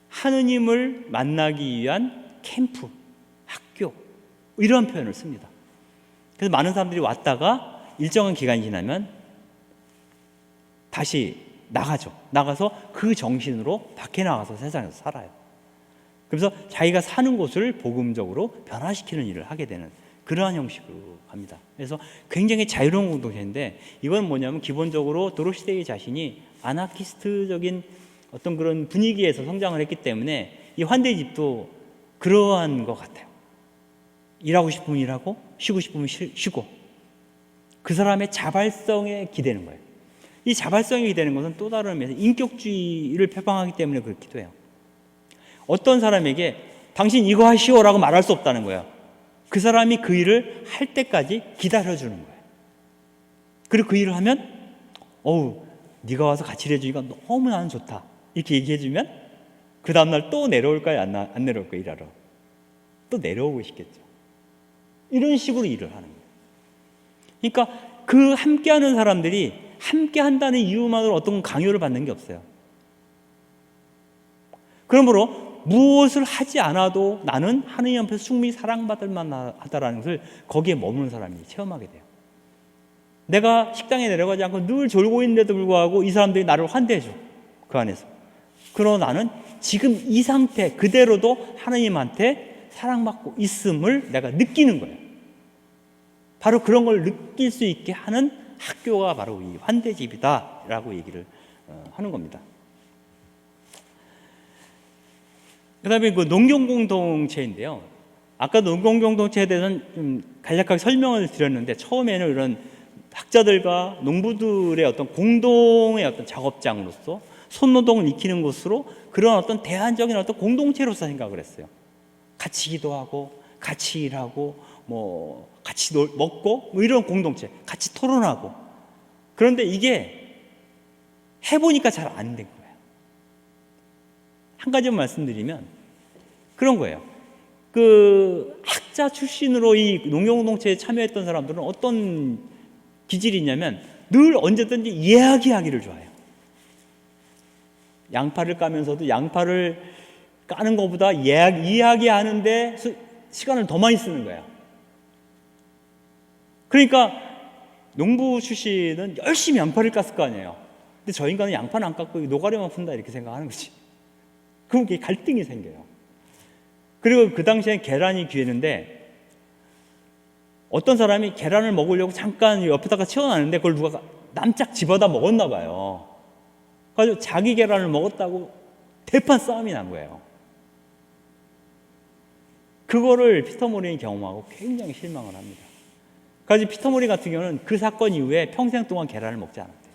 하느님을 만나기 위한 캠프, 학교, 이런 표현을 씁니다. 그래서 많은 사람들이 왔다가 일정한 기간이 지나면 다시 나가죠. 나가서 그 정신으로 밖에 나가서 세상에서 살아요. 그래서 자기가 사는 곳을 복음적으로 변화시키는 일을 하게 되는 그러한 형식으로 갑니다. 그래서 굉장히 자유로운 공동체인데, 이건 뭐냐면 기본적으로 도로시 데이 자신이 아나키스트적인 어떤 그런 분위기에서 성장을 했기 때문에 이 환대의 집도 그러한 것 같아요. 일하고 싶으면 일하고 쉬고 싶으면 쉬고, 그 사람의 자발성에 기대는 거예요. 이 자발성에 기대는 것은 또 다른 의미에서 인격주의를 표방하기 때문에 그렇기도 해요. 어떤 사람에게 당신 이거 하시오라고 말할 수 없다는 거예요. 그 사람이 그 일을 할 때까지 기다려주는 거예요. 그리고 그 일을 하면 네가 와서 같이 일해주니까 너무 나는 좋다, 이렇게 얘기해주면 그 다음날 또 내려올까요? 안 내려올까요? 일하러 또 내려오고 싶겠죠. 이런 식으로 일을 하는 거예요. 그러니까 그 함께하는 사람들이 함께한다는 이유만으로 어떤 강요를 받는 게 없어요. 그러므로 무엇을 하지 않아도 나는 하느님 앞에서 충분히 사랑받을 만하다라는 것을 거기에 머무는 사람이 체험하게 돼요. 내가 식당에 내려가지 않고 늘 졸고 있는데도 불구하고 이 사람들이 나를 환대해줘, 그 안에서. 그러나 나는 지금 이 상태 그대로도 하느님한테 사랑받고 있음을 내가 느끼는 거예요. 바로 그런 걸 느낄 수 있게 하는 학교가 바로 이 환대집이다라고 얘기를 하는 겁니다. 그 다음에 그 농경공동체인데요. 아까 농경공동체에 대해서는 좀 간략하게 설명을 드렸는데, 처음에는 이런 학자들과 농부들의 어떤 공동의 어떤 작업장으로서 손노동을 익히는 곳으로, 그런 어떤 대안적인 어떤 공동체로서 생각을 했어요. 같이 기도하고, 같이 일하고, 같이 먹고, 이런 공동체, 같이 토론하고. 그런데 이게 해보니까 잘 안 된 거예요. 한 가지만 말씀드리면 그런 거예요. 그 학자 출신으로 이 농경공동체에 참여했던 사람들은 어떤 기질이 있냐면 늘 언제든지 이야기하기를 좋아해요. 양파를 까면서도 양파를 까는 것보다 이야기하는데 시간을 더 많이 쓰는 거예요. 그러니까 농부 출신은 열심히 양파를 깠을 거 아니에요. 근데 저 인간은 양파는 안 깎고 노가리만 푼다, 이렇게 생각하는 거지. 그럼 그게 갈등이 생겨요. 그리고 그 당시엔 계란이 귀했는데 어떤 사람이 계란을 먹으려고 잠깐 옆에다가 채워놨는데 그걸 누가 남짝 집어다 먹었나 봐요. 그래서 자기 계란을 먹었다고 대판 싸움이 난 거예요. 그거를 피터 모린이 경험하고 굉장히 실망을 합니다. 그래서 피터 모린 같은 경우는 그 사건 이후에 평생 동안 계란을 먹지 않았대요.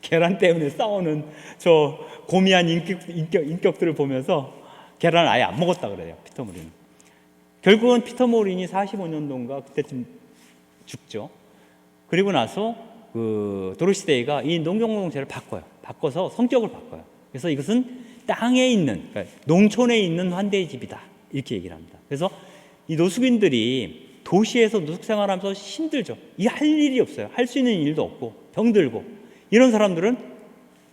계란 때문에 싸우는 저 고미한 인격들을 보면서 계란을 아예 안 먹었다 그래요, 피터 모린. 결국은 피터 모린이 45년도인가 그때쯤 죽죠. 그리고 나서 그 도로시 데이가 이 농경공동체를 바꿔서 성격을 바꿔요. 그래서 이것은 땅에 있는, 그러니까 농촌에 있는 환대의 집이다, 이렇게 얘기를 합니다. 그래서 이 노숙인들이 도시에서 노숙 생활하면서 힘들죠. 할 일이 없어요. 할 수 있는 일도 없고 병들고, 이런 사람들은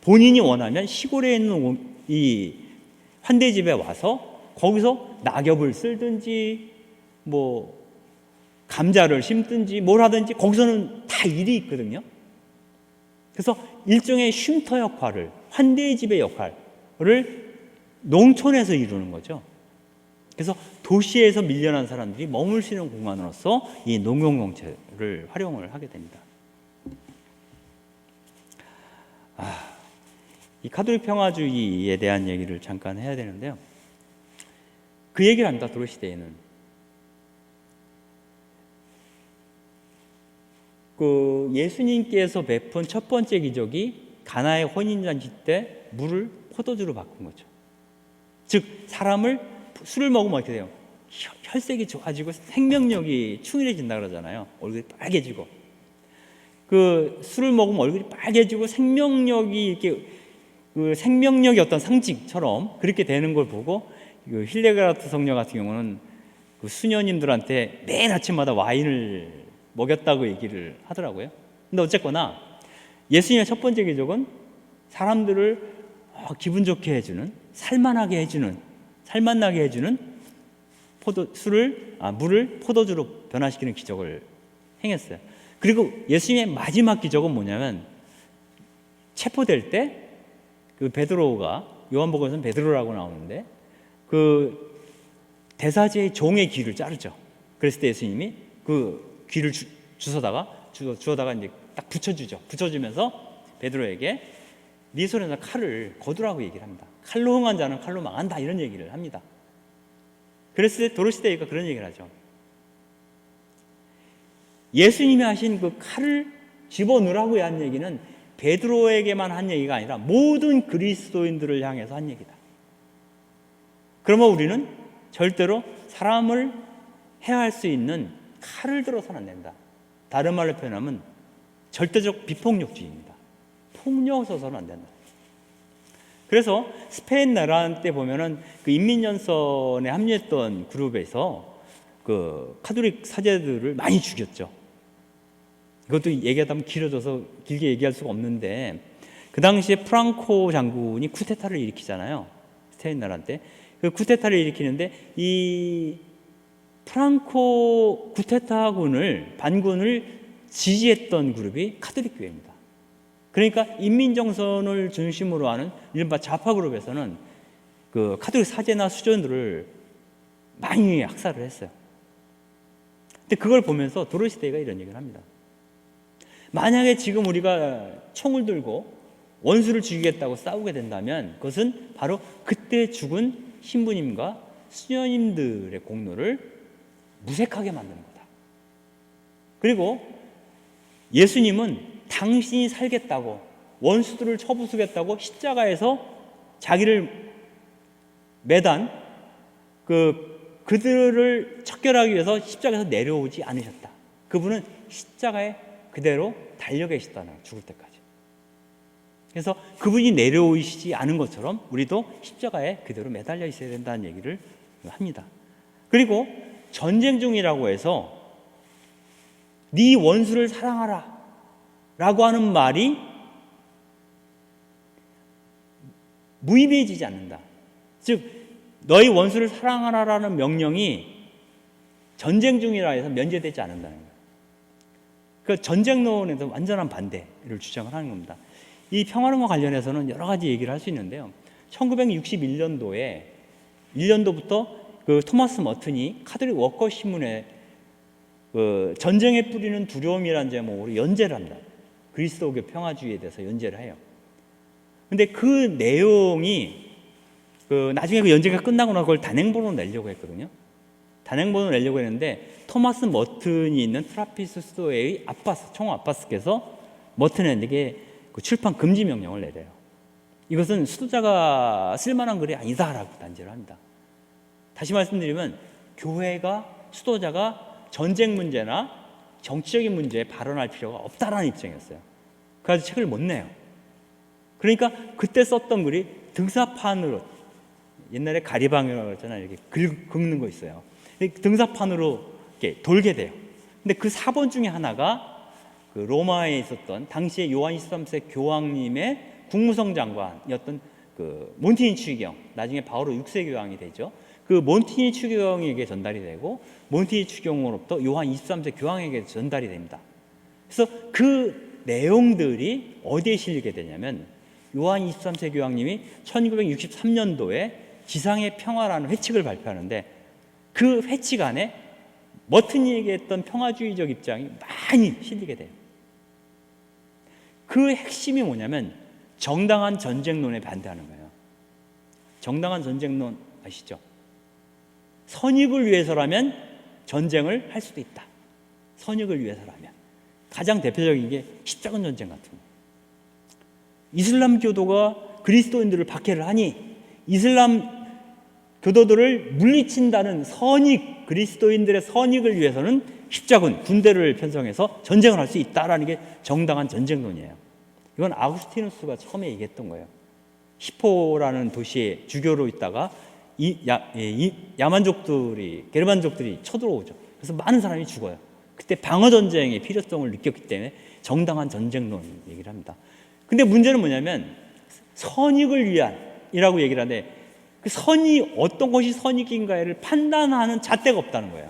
본인이 원하면 시골에 있는 이 환대집에 와서 거기서 낙엽을 쓸든지 뭐 감자를 심든지 뭘 하든지 거기서는 다 일이 있거든요. 그래서 일종의 쉼터 역할을, 환대집의 역할을 농촌에서 이루는 거죠. 그래서 도시에서 밀려난 사람들이 머물 수 있는 공간으로서 이 농경정책을 활용을 하게 됩니다. 이 카톨릭 평화주의에 대한 얘기를 잠깐 해야 되는데요. 그 얘기를 합니다. 도로시대에는 그 예수님께서 베푼 첫 번째 기적이 가나의 혼인잔치 때 물을 포도주로 바꾼 거죠. 즉 사람을 술을 먹으면 어떻게 돼요? 혈색이 좋아지고 생명력이 충실해진다 그러잖아요. 얼굴이 빨개지고 그 술을 먹으면 얼굴이 빨개지고 생명력이 이렇게 그 생명력의 어떤 상징처럼 그렇게 되는 걸 보고 그 힐데가르트 성녀 같은 경우는 그 수녀님들한테 매일 아침마다 와인을 먹였다고 얘기를 하더라고요. 근데 어쨌거나 예수님의 첫 번째 기적은 사람들을 기분 좋게 해주는, 살만하게 해주는, 살만나게 해주는 물을 포도주로 변화시키는 기적을 행했어요. 그리고 예수님의 마지막 기적은 뭐냐면 체포될 때 그 베드로가, 요한복음에서는 베드로라고 나오는데 그 대사제의 종의 귀를 자르죠. 그랬을 때 예수님이 그 귀를 주워다가 이제 딱 붙여주죠. 붙여주면서 베드로에게 네 손에서 칼을 거두라고 얘기를 합니다. 칼로 흥한 자는 칼로 망한다 이런 얘기를 합니다. 그랬을 때 도로시대가 그런 얘기를 하죠. 예수님이 하신 그 칼을 집어넣으라고 한 얘기는 베드로에게만 한 얘기가 아니라 모든 그리스도인들을 향해서 한 얘기다. 그러면 우리는 절대로 사람을 해할 수 있는 칼을 들어서는 안 된다. 다른 말로 표현하면 절대적 비폭력주의입니다. 폭력을 써서는 안 된다. 그래서 스페인 내란 때 보면은 그 인민연선에 합류했던 그룹에서 그 카톨릭 사제들을 많이 죽였죠. 이것도 얘기하다 보면 길어져서 길게 얘기할 수가 없는데 그 당시에 프랑코 장군이 쿠데타를 일으키잖아요. 스페인 내란 때. 그 쿠데타를 일으키는데 이 프랑코 쿠데타군을 반군을 지지했던 그룹이 카톨릭 교회입니다. 그러니까 인민정선을 중심으로 하는 이른바 좌파 그룹에서는 그 카톨릭 사제나 수전들을 많이 학살을 했어요. 근데 그걸 보면서 도로시대가 이런 얘기를 합니다. 만약에 지금 우리가 총을 들고 원수를 죽이겠다고 싸우게 된다면 그것은 바로 그때 죽은 신부님과 수녀님들의 공로를 무색하게 만드는 거다. 그리고 예수님은 당신이 살겠다고 원수들을 쳐부수겠다고 십자가에서 자기를 매단 그들을 척결하기 위해서 십자가에서 내려오지 않으셨다. 그분은 십자가에 그대로 달려 계시다는 죽을 때까지. 그래서 그분이 내려오시지 않은 것처럼 우리도 십자가에 그대로 매달려 있어야 된다는 얘기를 합니다. 그리고 전쟁 중이라고 해서 네 원수를 사랑하라 라고 하는 말이 무의미해지지 않는다. 즉 너희 원수를 사랑하라라는 명령이 전쟁 중이라 해서 면제되지 않는다는 거예요. 그 전쟁론에서 완전한 반대를 주장을 하는 겁니다. 이 평화론과 관련해서는 여러 가지 얘기를 할 수 있는데요. 1961년도에 1년도부터 그 토마스 머튼이 카톨릭 워커 신문에 그 전쟁에 뿌리는 두려움이라는 제목으로 연재를 합니다. 그리스도교 평화주의에 대해서 연재를 해요. 근데 그 내용이 나중에 그 연재가 끝나고 나서 그걸 단행본으로 내려고 했거든요. 단행본으로 내려고 했는데 토마스 머튼이 있는 트라피스트의 총 아빠스께서 머튼에게 그 출판 금지 명령을 내려요. 이것은 수도자가 쓸만한 글이 아니다라고 단죄를 합니다. 다시 말씀드리면 교회가 수도자가 전쟁 문제나 정치적인 문제에 발언할 필요가 없다라는 입장이었어요. 그래서 책을 못 내요. 그러니까 그때 썼던 글이 등사판으로, 옛날에 가리방이라고 했잖아요. 이렇게 긁는 거 있어요. 등사판으로 이렇게 돌게 돼요. 근데 그 4번 중에 하나가 그 로마에 있었던 당시에 요한 23세 교황님의 국무성 장관이었던 그 몬티니 추기경, 나중에 바오로 6세 교황이 되죠. 그 몬티니 추기경에게 전달이 되고 몬티니 추기경으로부터 요한 23세 교황에게 전달이 됩니다. 그래서 그 내용들이 어디에 실리게 되냐면 요한 23세 교황님이 1963년도에 지상의 평화라는 회칙을 발표하는데 그 회칙 안에 머튼이 얘기했던 평화주의적 입장이 많이 실리게 돼요. 그 핵심이 뭐냐면 정당한 전쟁론에 반대하는 거예요. 정당한 전쟁론 아시죠? 선익을 위해서라면 전쟁을 할 수도 있다. 선익을 위해서라면. 가장 대표적인 게 십자군 전쟁 같은 거예요. 이슬람 교도가 그리스도인들을 박해를 하니 이슬람 교도들을 물리친다는 선익, 그리스도인들의 선익을 위해서는 십자군, 군대를 편성해서 전쟁을 할 수 있다라는 게 정당한 전쟁론이에요. 이건 아구스티누스가 처음에 얘기했던 거예요. 히포라는 도시에 주교로 있다가 야만족들이, 게르만족들이 쳐들어오죠. 그래서 많은 사람이 죽어요. 그때 방어 전쟁의 필요성을 느꼈기 때문에 정당한 전쟁론 얘기를 합니다. 근데 문제는 뭐냐면 선익을 위한이라고 얘기를 하는데 그 선이 어떤 것이 선익인가를 판단하는 잣대가 없다는 거예요.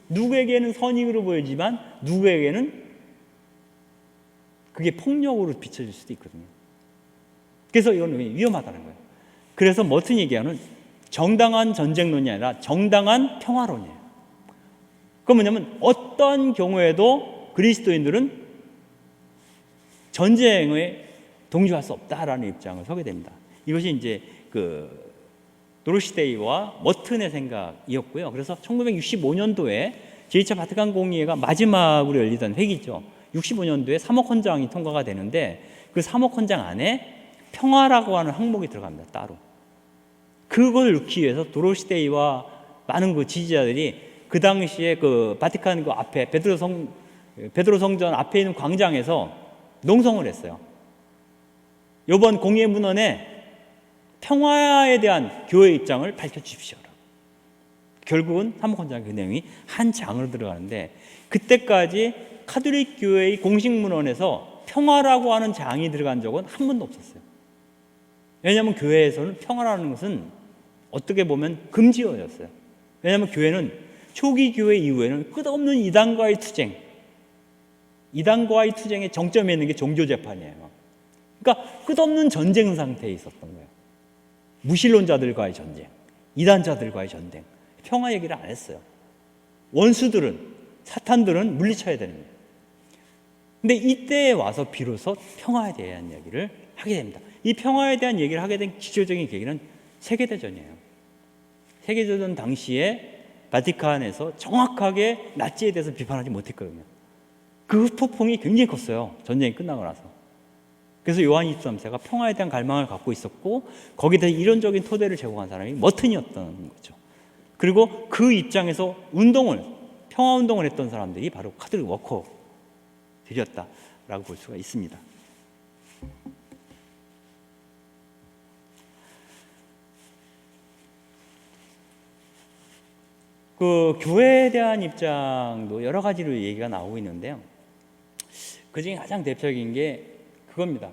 누구에게는 선익으로 보이지만 누구에게는 그게 폭력으로 비춰질 수도 있거든요. 그래서 이건 위험하다는 거예요. 그래서 머튼이 얘기하는 정당한 전쟁론이 아니라 정당한 평화론이에요. 그건 뭐냐면 어떤 경우에도 그리스도인들은 전쟁에 동조할 수 없다라는 입장을 서게 됩니다. 이것이 이제 그 도로시 데이와 머튼의 생각이었고요. 그래서 1965년도에 제2차 바티칸 공의회가 마지막으로 열리던 회기죠. 65년도에 3억 헌장이 통과가 되는데 그 3억 헌장 안에 평화라고 하는 항목이 들어갑니다. 따로. 그걸 넣기 위해서 도로시 데이와 많은 그 지지자들이 그 당시에 그 바티칸 그 앞에 베드로 성전 앞에 있는 광장에서 농성을 했어요. 이번 공예 문헌에 평화에 대한 교회 입장을 밝혀주십시오. 결국은 사목헌장의 그 내용이 한 장으로 들어가는데 그때까지 카톨릭 교회의 공식 문헌에서 평화라고 하는 장이 들어간 적은 한 번도 없었어요. 왜냐하면 교회에서는 평화라는 것은 어떻게 보면 금지어였어요. 왜냐하면 교회는 초기 교회 이후에는 끝없는 이단과의 투쟁, 이단과의 투쟁의 정점에 있는 게 종교재판이에요. 그러니까 끝없는 전쟁 상태에 있었던 거예요. 무신론자들과의 전쟁, 이단자들과의 전쟁, 평화 얘기를 안 했어요. 원수들은, 사탄들은 물리쳐야 되는 거예요. 근데 이때에 와서 비로소 평화에 대한 이야기를 하게 됩니다. 이 평화에 대한 얘기를 하게 된 기초적인 계기는 세계대전이에요. 세계대전 당시에 바티칸에서 정확하게 나치에 대해서 비판하지 못했거든요. 그 후폭풍이 굉장히 컸어요. 전쟁이 끝나고 나서. 그래서 요한 23세가 평화에 대한 갈망을 갖고 있었고 거기에 대해 이론적인 토대를 제공한 사람이 머튼이었던 거죠. 그리고 그 입장에서 평화운동을 했던 사람들이 바로 카톨릭 워커들이었다라고 볼 수가 있습니다. 그 교회에 대한 입장도 여러 가지로 얘기가 나오고 있는데요. 그중에 가장 대표적인 게 그겁니다.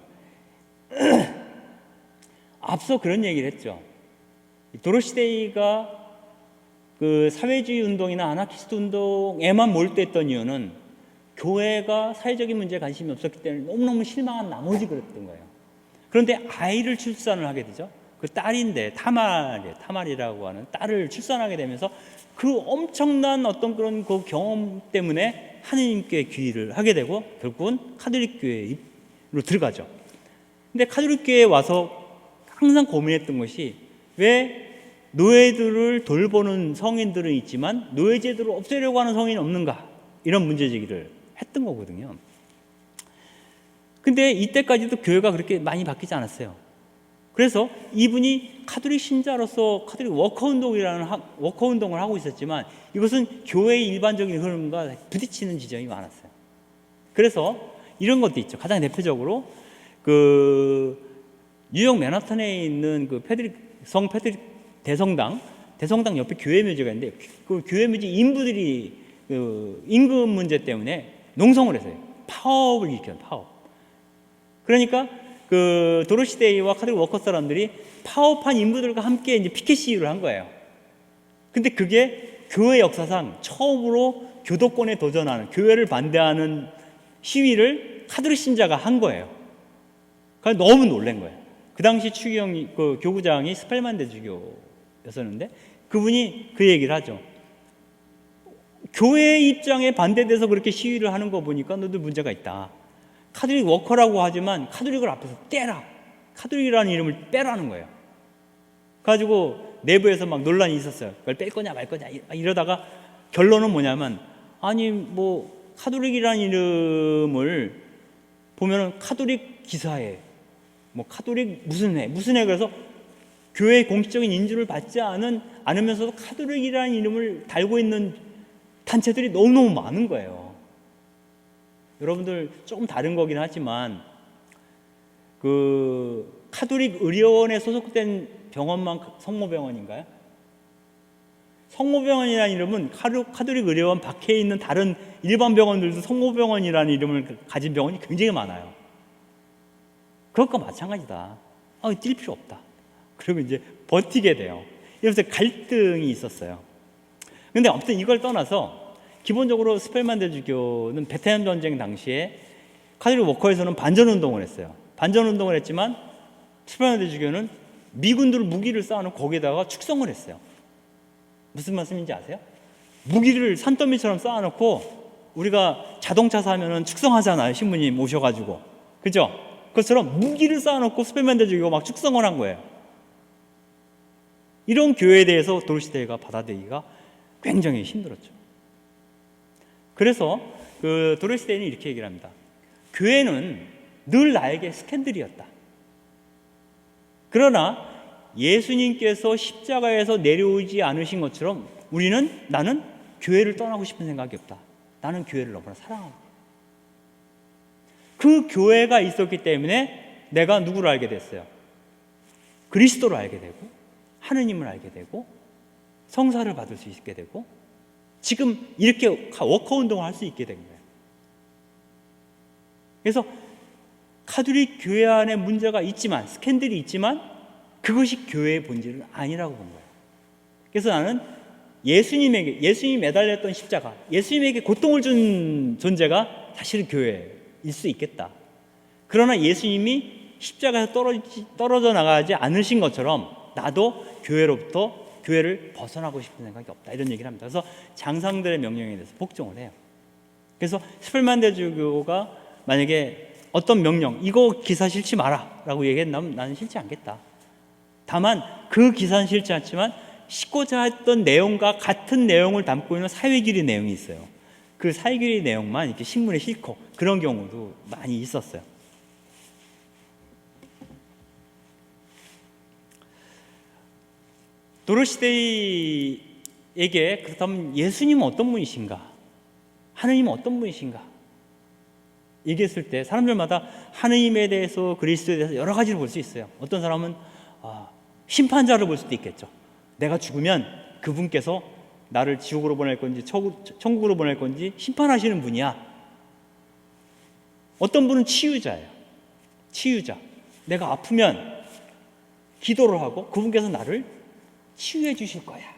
앞서 그런 얘기를 했죠. 도로시 데이가 그 사회주의 운동이나 아나키스트 운동에만 몰두했던 이유는 교회가 사회적인 문제에 관심이 없었기 때문에 너무너무 실망한 나머지 그랬던 거예요. 그런데 아이를 출산을 하게 되죠. 그 딸인데 타말이라고 하는 딸을 출산하게 되면서 그 엄청난 어떤 그런 그 경험 때문에 하느님께 귀의를 하게 되고 결국은 카톨릭 교회로 들어가죠. 근데 카톨릭 교회에 와서 항상 고민했던 것이 왜 노예들을 돌보는 성인들은 있지만 노예제도를 없애려고 하는 성인이 없는가, 이런 문제 제기를 했던 거거든요. 근데 이때까지도 교회가 그렇게 많이 바뀌지 않았어요. 그래서 이분이 카톨릭 신자로서 카톨릭 워커 운동을 하고 있었지만 이것은 교회의 일반적인 흐름과 부딪히는 지점이 많았어요. 그래서 이런 것도 있죠. 가장 대표적으로 그 뉴욕 맨하탄에 있는 그 성 페드릭 대성당 옆에 교회 묘지가 있는데 그 교회 묘지 인부들이 그 임금 문제 때문에 농성을 해서요. 파업을 일으켜요. 파업. 그러니까 그 도로시 데이와 카톨릭 워커 사람들이 파업한 인부들과 함께 이제 피켓 시위를 한 거예요. 근데 그게 교회 역사상 처음으로 교도권에 도전하는, 교회를 반대하는 시위를 카톨릭 신자가 한 거예요. 그러니까 너무 놀란 거예요. 그 당시 추기경 그 교구장이 스펠만데 주교였었는데 그분이 그 얘기를 하죠. 교회 입장에 반대돼서 그렇게 시위를 하는 거 보니까 너도 문제가 있다. 카톨릭 워커라고 하지만 카톨릭을 앞에서 떼라. 카톨릭이라는 이름을 빼라는 거예요. 가지고 내부에서 막 논란이 있었어요. 그걸 뺄 거냐 말 거냐 이러다가 결론은 뭐냐면, 아니 뭐 카톨릭이라는 이름을 보면은 카톨릭 기사회, 뭐 카톨릭 무슨 회 그래서 교회의 공식적인 인주를 받지 않으면서도 카톨릭이라는 이름을 달고 있는 단체들이 너무너무 많은 거예요. 여러분들 조금 다른 거긴 하지만 그 카톨릭 의료원에 소속된 병원만 성모병원인가요? 성모병원이라는 이름은 카톨릭 의료원 밖에 있는 다른 일반 병원들도 성모병원이라는 이름을 가진 병원이 굉장히 많아요. 그것과 마찬가지다. 뛸 필요 없다. 그리고 이제 버티게 돼요. 이러면서 갈등이 있었어요. 근데 아무튼 이걸 떠나서 기본적으로 스펠만데 주교는 베트남 전쟁 당시에 카톨릭 워커에서는 반전운동을 했어요. 반전운동을 했지만 스펠만데 주교는 미군들 무기를 쌓아놓고 거기에다가 축성을 했어요. 무슨 말씀인지 아세요? 무기를 산더미처럼 쌓아놓고 우리가 자동차 사면은 축성하잖아요. 신부님 오셔가지고. 그죠? 그것처럼 무기를 쌓아놓고 스펠만데 주교가 막 축성을 한 거예요. 이런 교회에 대해서 도로시 데이가 받아들이기가 굉장히 힘들었죠. 그래서 그 도로시 데이는 이렇게 얘기를 합니다. 교회는 늘 나에게 스캔들이었다. 그러나 예수님께서 십자가에서 내려오지 않으신 것처럼 나는 교회를 떠나고 싶은 생각이 없다. 나는 교회를 너무나 사랑한다. 그 교회가 있었기 때문에 내가 누구를 알게 됐어요? 그리스도를 알게 되고 하느님을 알게 되고 성사를 받을 수 있게 되고 지금 이렇게 워커 운동을 할 수 있게 된 거예요. 그래서 카톨릭 교회 안에 문제가 있지만, 스캔들이 있지만 그것이 교회의 본질은 아니라고 본 거예요. 그래서 나는 예수님이 매달렸던 십자가, 예수님에게 고통을 준 존재가 사실은 교회일 수 있겠다. 그러나 예수님이 십자가에서 떨어져 나가지 않으신 것처럼 나도 교회를 벗어나고 싶은 생각이 없다. 이런 얘기를 합니다. 그래서 장상들의 명령에 대해서 복종을 해요. 그래서 스펠만데 주교가 만약에 어떤 명령, 이거 기사 싫지 마라 라고 얘기했다면 나는 싫지 않겠다. 다만 그 기사는 싫지 않지만 싣고자 했던 내용과 같은 내용을 담고 있는 사회규리 내용이 있어요. 그 사회규리 내용만 이렇게 신문에 싣고 그런 경우도 많이 있었어요. 도로시 데이에게 그렇다면 예수님은 어떤 분이신가? 하느님은 어떤 분이신가? 얘기했을 때 사람들마다 하느님에 대해서 그리스도에 대해서 여러 가지를 볼 수 있어요. 어떤 사람은 심판자를 볼 수도 있겠죠. 내가 죽으면 그분께서 나를 지옥으로 보낼 건지 천국으로 보낼 건지 심판하시는 분이야. 어떤 분은 치유자예요. 치유자. 내가 아프면 기도를 하고 그분께서 나를 치유해 주실 거야.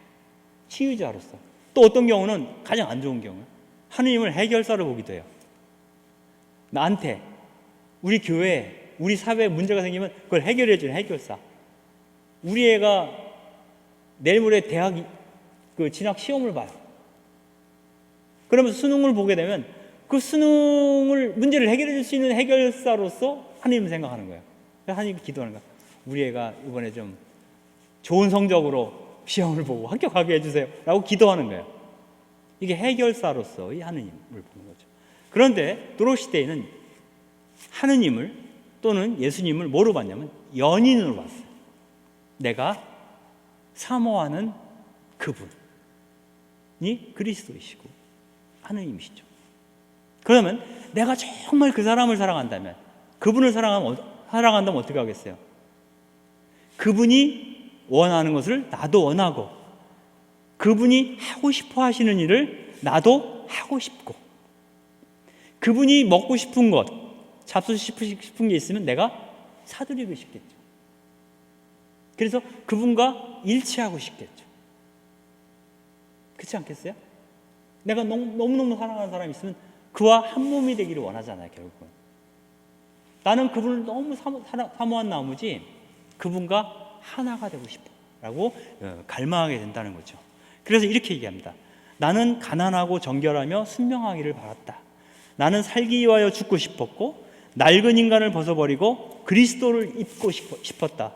치유자로서. 또 어떤 경우는 가장 안 좋은 경우 하느님을 해결사로 보기도 해요. 나한테 우리 교회, 우리 사회에 문제가 생기면 그걸 해결해 주는 해결사. 우리 애가 내일 모레 대학 진학 시험을 봐요. 그러면서 수능을 보게 되면 그 문제를 해결해 줄 수 있는 해결사로서 하느님을 생각하는 거예요. 그래서 하느님 기도하는 거예요. 우리 애가 이번에 좀 좋은 성적으로 시험을 보고 합격하게 해주세요 라고 기도하는 거예요. 이게 해결사로서의 하느님을 보는 거죠. 그런데 도로시 데이는 하느님을 또는 예수님을 뭐로 봤냐면 연인으로 봤어요. 내가 사모하는 그분이 그리스도이시고 하느님이시죠. 그러면 내가 정말 그 사람을 사랑한다면, 그분을 사랑한다면 어떻게 하겠어요? 그분이 원하는 것을 나도 원하고 그분이 하고 싶어 하시는 일을 나도 하고 싶고 그분이 먹고 싶은 것, 잡수시고 싶은 게 있으면 내가 사드리고 싶겠죠. 그래서 그분과 일치하고 싶겠죠. 그렇지 않겠어요? 내가 너무너무 사랑하는 사람이 있으면 그와 한 몸이 되기를 원하잖아요, 결국은. 나는 그분을 너무 사모한 나머지 그분과 하나가 되고 싶어 라고 갈망하게 된다는 거죠. 그래서 이렇게 얘기합니다. 나는 가난하고 정결하며 순명하기를 바랐다. 나는 살기 위하여 죽고 싶었고 낡은 인간을 벗어버리고 그리스도를 입고 싶었다.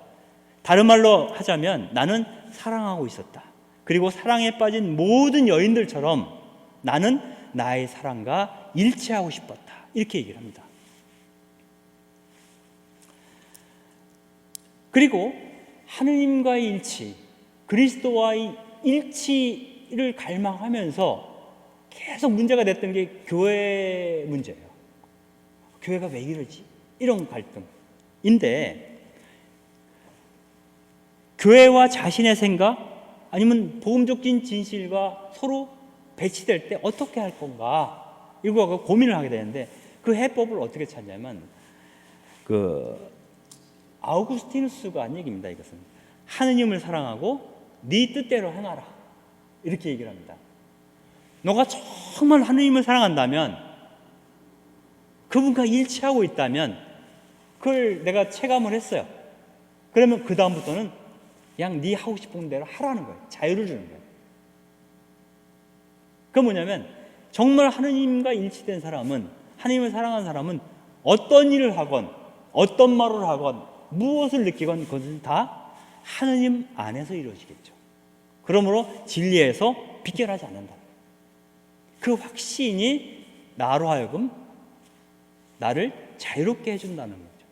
다른 말로 하자면 나는 사랑하고 있었다. 그리고 사랑에 빠진 모든 여인들처럼 나는 나의 사랑과 일치하고 싶었다. 이렇게 얘기를 합니다. 그리고 하느님과의 일치, 그리스도와의 일치를 갈망하면서 계속 문제가 됐던 게 교회 문제예요. 교회가 왜 이러지? 이런 갈등인데, 교회와 자신의 생각 아니면 복음적인 진실과 서로 배치될 때 어떻게 할 건가, 이거 고민을 하게 되는데, 그 해법을 어떻게 찾냐면 아우구스티누스가 한 얘기입니다. 이것은 하느님을 사랑하고 네 뜻대로 행하라, 이렇게 얘기를 합니다. 너가 정말 하느님을 사랑한다면, 그분과 일치하고 있다면, 그걸 내가 체감을 했어요. 그러면 그 다음부터는 그냥 네 하고 싶은 대로 하라는 거예요. 자유를 주는 거예요. 그건 뭐냐면, 정말 하느님과 일치된 사람은, 하느님을 사랑하는 사람은 어떤 일을 하건 어떤 말을 하건 무엇을 느끼건 그것은 다 하느님 안에서 이루어지겠죠. 그러므로 진리에서 비결하지 않는다. 그 확신이 나로 하여금 나를 자유롭게 해준다는 거죠.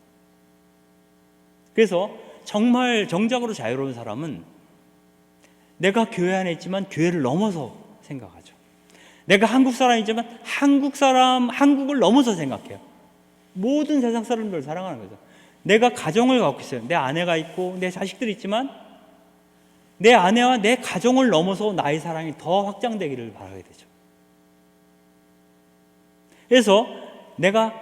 그래서 정말 정작으로 자유로운 사람은 내가 교회 안에 있지만 교회를 넘어서 생각하죠. 내가 한국 사람이지만 한국을 넘어서 생각해요. 모든 세상 사람들을 사랑하는 거죠. 내가 가정을 갖고 있어요. 내 아내가 있고 내 자식들이 있지만 내 아내와 내 가정을 넘어서 나의 사랑이 더 확장되기를 바라게 되죠. 그래서 내가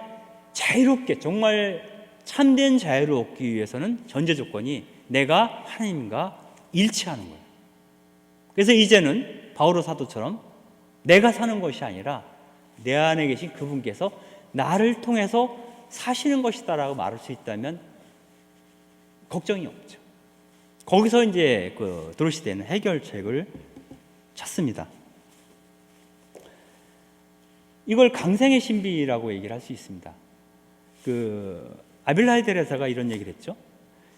자유롭게, 정말 참된 자유를 얻기 위해서는 전제 조건이 내가 하나님과 일치하는 거예요. 그래서 이제는 바오로 사도처럼 내가 사는 것이 아니라 내 안에 계신 그분께서 나를 통해서 사시는 것이다라고 말할 수 있다면 걱정이 없죠. 거기서 이제 도로시대는 해결책을 찾습니다. 이걸 강생의 신비라고 얘기를 할 수 있습니다. 아빌라이 데레사가 이런 얘기를 했죠.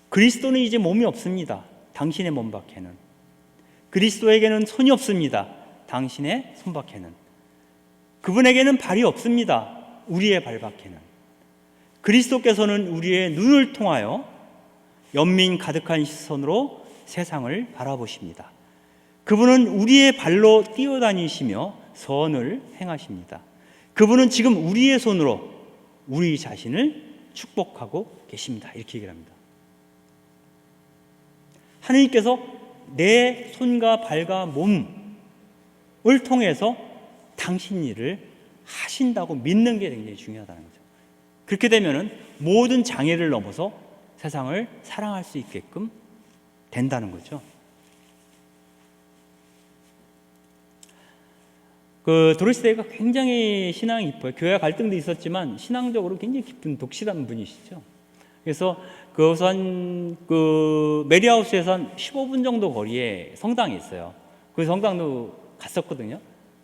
그리스도는 이제 몸이 없습니다. 당신의 몸 밖에는. 그리스도에게는 손이 없습니다. 당신의 손 밖에는. 그분에게는 발이 없습니다. 우리의 발 밖에는. 그리스도께서는 우리의 눈을 통하여 연민 가득한 시선으로 세상을 바라보십니다. 그분은 우리의 발로 뛰어다니시며 선을 행하십니다. 그분은 지금 우리의 손으로 우리 자신을 축복하고 계십니다. 이렇게 얘기를 합니다. 하느님께서 내 손과 발과 몸을 통해서 당신 일을 하신다고 믿는 게 굉장히 중요하다는 거죠. 그렇게 되면은 모든 장애를 넘어서 세상을 사랑할 수 있게끔 된다는 거죠. 도로시대가 굉장히 신앙이 깊어요. 교회 갈등도 있었지만 신앙적으로 굉장히 깊은 독실한 분이시죠. 그래서 우선 메리하우스에서 한 15분 정도 거리에 성당이 있어요. 그 성당도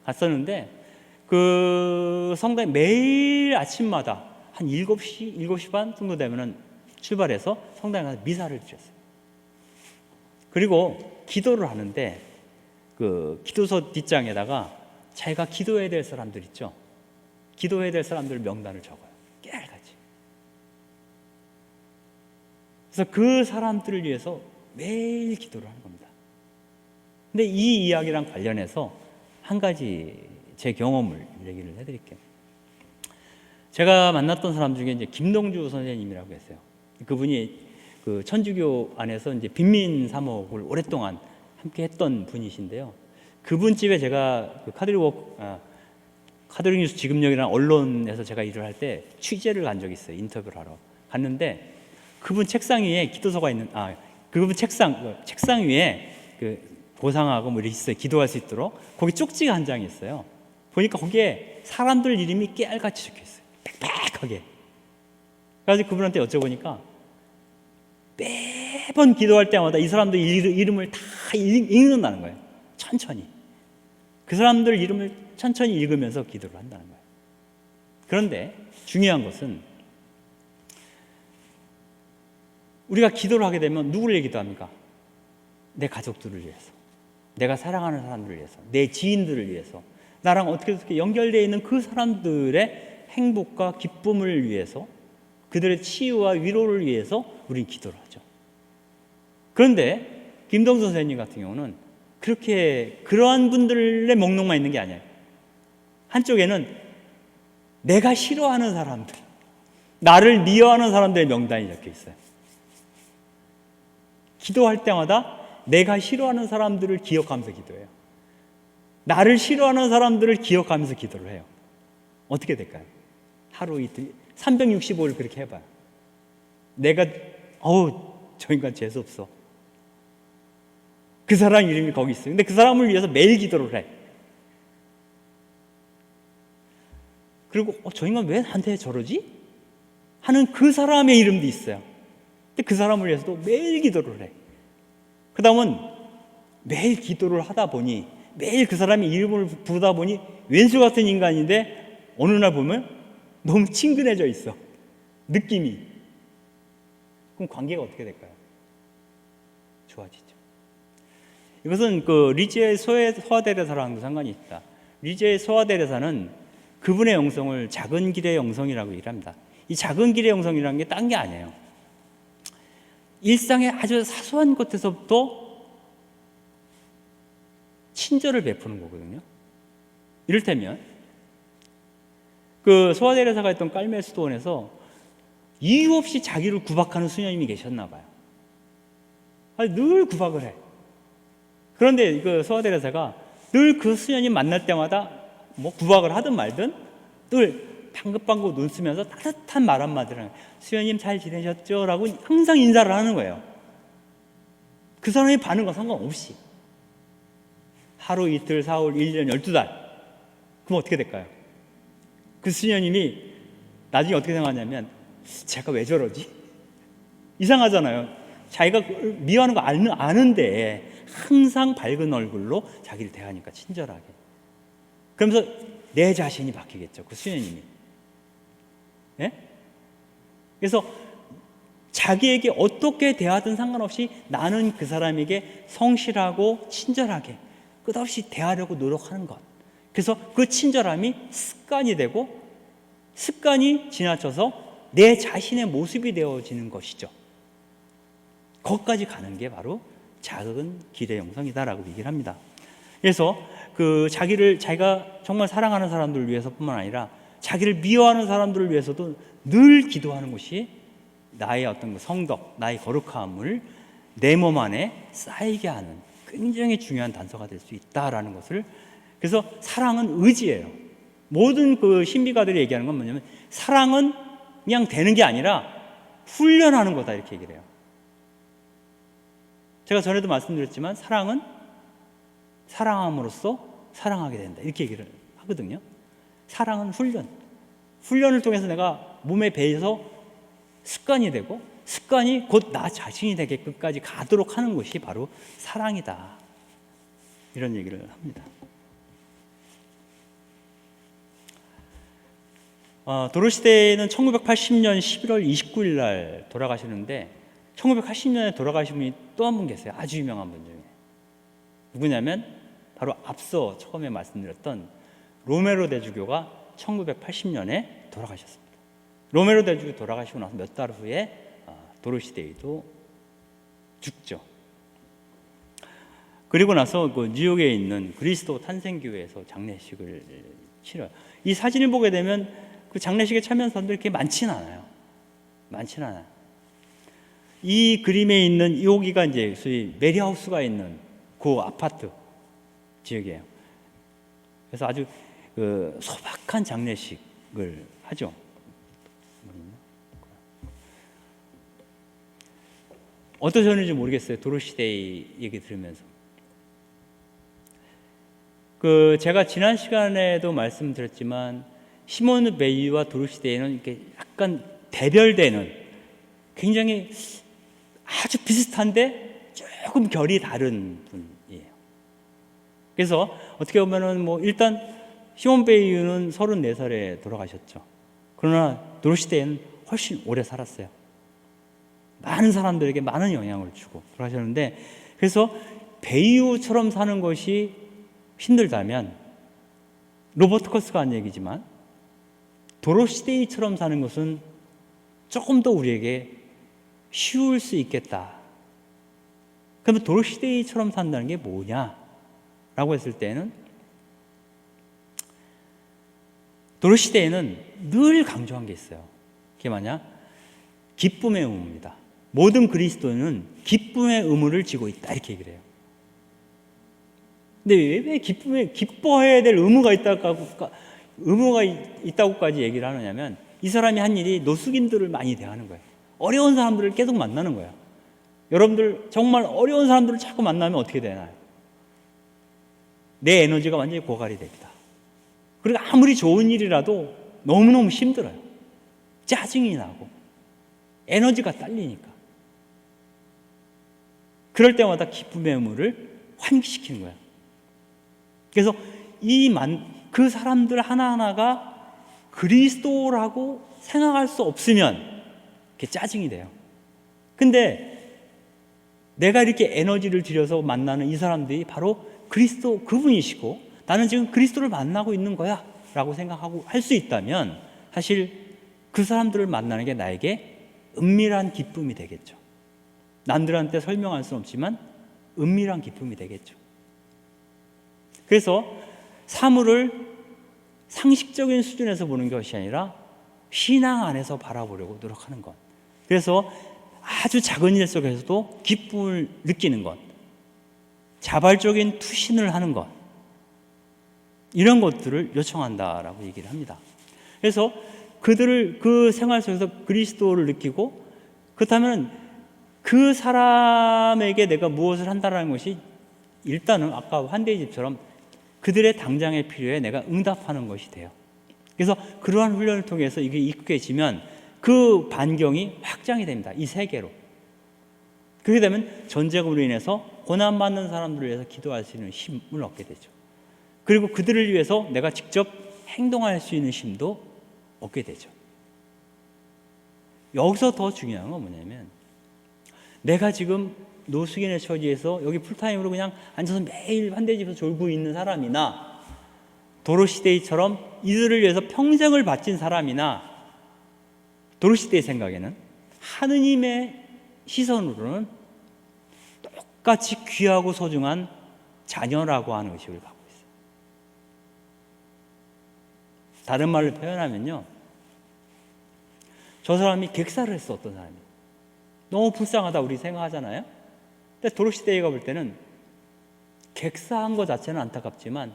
갔었는데 그 성당에 매일 아침마다 한 7시 반 정도 되면은 출발해서 성당에 가서 미사를 드렸어요. 그리고 기도를 하는데 기도서 뒷장에다가 자기가 기도해야 될 사람들 있죠. 기도해야 될 사람들 명단을 적어요. 깨알같이. 그래서 그 사람들을 위해서 매일 기도를 하는 겁니다. 근데 이 이야기랑 관련해서 한 가지 제 경험을 얘기를 해드릴게요. 제가 만났던 사람 중에 이제 김동주 선생님이라고 했어요. 그분이 천주교 안에서 이제 빈민 사목을 오랫동안 함께 했던 분이신데요. 그분 집에 제가 카톨릭 뉴스 지금역이라는 언론에서 제가 일을 할 때 취재를 간 적이 있어요. 인터뷰를 하러 갔는데 그분 책상 위에 기도서가 있는 그분 책상 위에 그 보상하고 뭐 이렇게 있어요. 기도할 수 있도록 거기 쪽지가 한 장이 있어요. 보니까 거기에 사람들 이름이 깨알같이 적혀 있어요. 빽빽하게. 그래서 그분한테 여쭤보니까 매번 기도할 때마다 이 사람들 이름을 다 읽는다는 거예요. 천천히. 그 사람들 이름을 천천히 읽으면서 기도를 한다는 거예요. 그런데 중요한 것은 우리가 기도를 하게 되면 누구를 위해 기도합니까? 내 가족들을 위해서, 내가 사랑하는 사람들을 위해서, 내 지인들을 위해서, 나랑 어떻게 연결되어 있는 그 사람들의 행복과 기쁨을 위해서, 그들의 치유와 위로를 위해서 우리는 기도를 하죠. 그런데 김동수 선생님 같은 경우는 그렇게 그러한 분들의 목록만 있는 게 아니에요. 한쪽에는 내가 싫어하는 사람들, 나를 미워하는 사람들의 명단이 적혀 있어요. 기도할 때마다 내가 싫어하는 사람들을 기억하면서 기도해요. 나를 싫어하는 사람들을 기억하면서 기도를 해요. 어떻게 될까요? 하루 이틀 365일 그렇게 해봐요. 내가 저 인간 재수없어. 그 사람 이름이 거기 있어요. 근데 그 사람을 위해서 매일 기도를 해. 그리고 저 인간 왜 나한테 저러지? 하는 그 사람의 이름도 있어요. 근데 그 사람을 위해서도 매일 기도를 해. 그 다음은 매일 기도를 하다 보니, 매일 그 사람의 이름을 부르다 보니 왼수 같은 인간인데 어느 날 보면 너무 친근해져 있어. 느낌이. 그럼 관계가 어떻게 될까요? 좋아지죠. 이것은 그 리지의 소아데레사랑도 상관이 있다. 리지의 소아데레사는 그분의 영성을 작은 길의 영성이라고 얘기합니다. 이 작은 길의 영성이라는 게 딴 게 아니에요. 일상의 아주 사소한 것에서부터 친절을 베푸는 거거든요. 이를테면 그 소아데레사가 있던 깔메스도원에서 이유 없이 자기를 구박하는 수녀님이 계셨나 봐요. 늘 구박을 해. 그런데 그 소아데레사가 늘 그 수녀님 만날 때마다 뭐 구박을 하든 말든 늘 방긋방긋 눈 쓰면서 따뜻한 말 한마디를 해요. 수녀님 잘 지내셨죠? 라고 항상 인사를 하는 거예요. 그 사람의 반응과 상관없이. 하루, 이틀, 사흘, 1년, 12달. 그럼 어떻게 될까요? 그 수녀님이 나중에 어떻게 생각하냐면 제가 왜 저러지? 이상하잖아요. 자기가 미워하는 거 아는데 항상 밝은 얼굴로 자기를 대하니까 친절하게. 그러면서 내 자신이 바뀌겠죠. 그 수녀님이. 예? 그래서 자기에게 어떻게 대하든 상관없이 나는 그 사람에게 성실하고 친절하게 끝없이 대하려고 노력하는 것. 그래서 그 친절함이 습관이 되고 습관이 지나쳐서 내 자신의 모습이 되어지는 것이죠. 거기까지 가는 게 바로 작은 길의 영성이다라고 얘기를 합니다. 그래서 그 자기가 정말 사랑하는 사람들을 위해서뿐만 아니라 자기를 미워하는 사람들을 위해서도 늘 기도하는 것이 나의 어떤 성덕, 나의 거룩함을 내 몸 안에 쌓이게 하는 굉장히 중요한 단서가 될 수 있다라는 것을. 그래서 사랑은 의지예요. 모든 그 신비가들이 얘기하는 건 뭐냐면 사랑은 그냥 되는 게 아니라 훈련하는 거다 이렇게 얘기를 해요. 제가 전에도 말씀드렸지만 사랑은 사랑함으로써 사랑하게 된다 이렇게 얘기를 하거든요. 사랑은 훈련을 통해서 내가 몸에 배에서 습관이 되고 습관이 곧 나 자신이 되게끔까지 가도록 하는 것이 바로 사랑이다 이런 얘기를 합니다. 도로시대는 1980년 11월 29일 날 돌아가시는데 1980년에 돌아가신 분이 또 한 분 계세요. 아주 유명한 분 중에. 누구냐면 바로 앞서 처음에 말씀드렸던 로메로 대주교가 1980년에 돌아가셨습니다. 로메로 대주교 돌아가시고 나서 몇 달 후에 도로시대도 죽죠. 그리고 나서 그 뉴욕에 있는 그리스도 탄생교회에서 장례식을 치러요. 이 사진을 보게 되면 그 장례식에 참여한 사람들이 그렇게 많지는 않아요. 이 그림에 있는 여기가 이제 소위 메리하우스가 있는 그 아파트 지역이에요. 그래서 아주 그 소박한 장례식을 하죠. 어떠셨는지 모르겠어요. 도로시데이 얘기 들으면서. 제가 지난 시간에도 말씀드렸지만 시몬 베일과 도로시데이는 이렇게 약간 대별되는, 굉장히 아주 비슷한데 조금 결이 다른 분이에요. 그래서 어떻게 보면은 일단 시몬 베일은 34살에 돌아가셨죠. 그러나 도로시데이는 훨씬 오래 살았어요. 많은 사람들에게 많은 영향을 주고 돌아가셨는데, 그래서 베이유처럼 사는 것이 힘들다면, 로버트 커스가 한 얘기지만 도로시데이처럼 사는 것은 조금 더 우리에게 쉬울 수 있겠다. 그러면 도로시데이처럼 산다는 게 뭐냐라고 했을 때는, 도로시데이는 늘 강조한 게 있어요. 그게 뭐냐? 기쁨의 의무입니다. 모든 그리스도인은 기쁨의 의무를 지고 있다, 이렇게 얘기를 해요. 근데 왜 기뻐해야 될 의무가 있다고까지 얘기를 하느냐면, 이 사람이 한 일이 노숙인들을 많이 대하는 거예요. 어려운 사람들을 계속 만나는 거예요. 여러분들 정말 어려운 사람들을 자꾸 만나면 어떻게 되나요? 내 에너지가 완전히 고갈이 됩니다. 그리고 아무리 좋은 일이라도 너무너무 힘들어요. 짜증이 나고 에너지가 딸리니까. 그럴 때마다 기쁨의 의무를 환기시키는 거예요. 그래서 그 사람들 하나하나가 그리스도라고 생각할 수 없으면 그게 짜증이 돼요. 근데 내가 이렇게 에너지를 들여서 만나는 이 사람들이 바로 그리스도 그분이시고, 나는 지금 그리스도를 만나고 있는 거야 라고 생각하고 할 수 있다면, 사실 그 사람들을 만나는 게 나에게 은밀한 기쁨이 되겠죠. 남들한테 설명할 수는 없지만 은밀한 기쁨이 되겠죠. 그래서 사물을 상식적인 수준에서 보는 것이 아니라 신앙 안에서 바라보려고 노력하는 것. 그래서 아주 작은 일 속에서도 기쁨을 느끼는 것, 자발적인 투신을 하는 것, 이런 것들을 요청한다라고 얘기를 합니다. 그래서 그들을 그 생활 속에서 그리스도를 느끼고, 그렇다면 그 사람에게 내가 무엇을 한다는 것이, 일단은 아까 환대의 집처럼 그들의 당장의 필요에 내가 응답하는 것이 돼요. 그래서 그러한 훈련을 통해서 이게 익숙해지면 그 반경이 확장이 됩니다. 이 세계로. 그렇게 되면 전쟁으로 인해서 고난받는 사람들을 위해서 기도할 수 있는 힘을 얻게 되죠. 그리고 그들을 위해서 내가 직접 행동할 수 있는 힘도 얻게 되죠. 여기서 더 중요한 건 뭐냐면, 내가 지금 노숙인의 처지에서 여기 풀타임으로 그냥 앉아서 매일 환대집에서 졸고 있는 사람이나, 도로시데이처럼 이들을 위해서 평생을 바친 사람이나, 도로시데이 생각에는 하느님의 시선으로는 똑같이 귀하고 소중한 자녀라고 하는 의식을 갖고 있어요. 다른 말로 표현하면요, 저 사람이 객사를 했어. 어떤 사람이 너무 불쌍하다 우리 생각하잖아요. 근데 도로시데이가 볼 때는 객사한 것 자체는 안타깝지만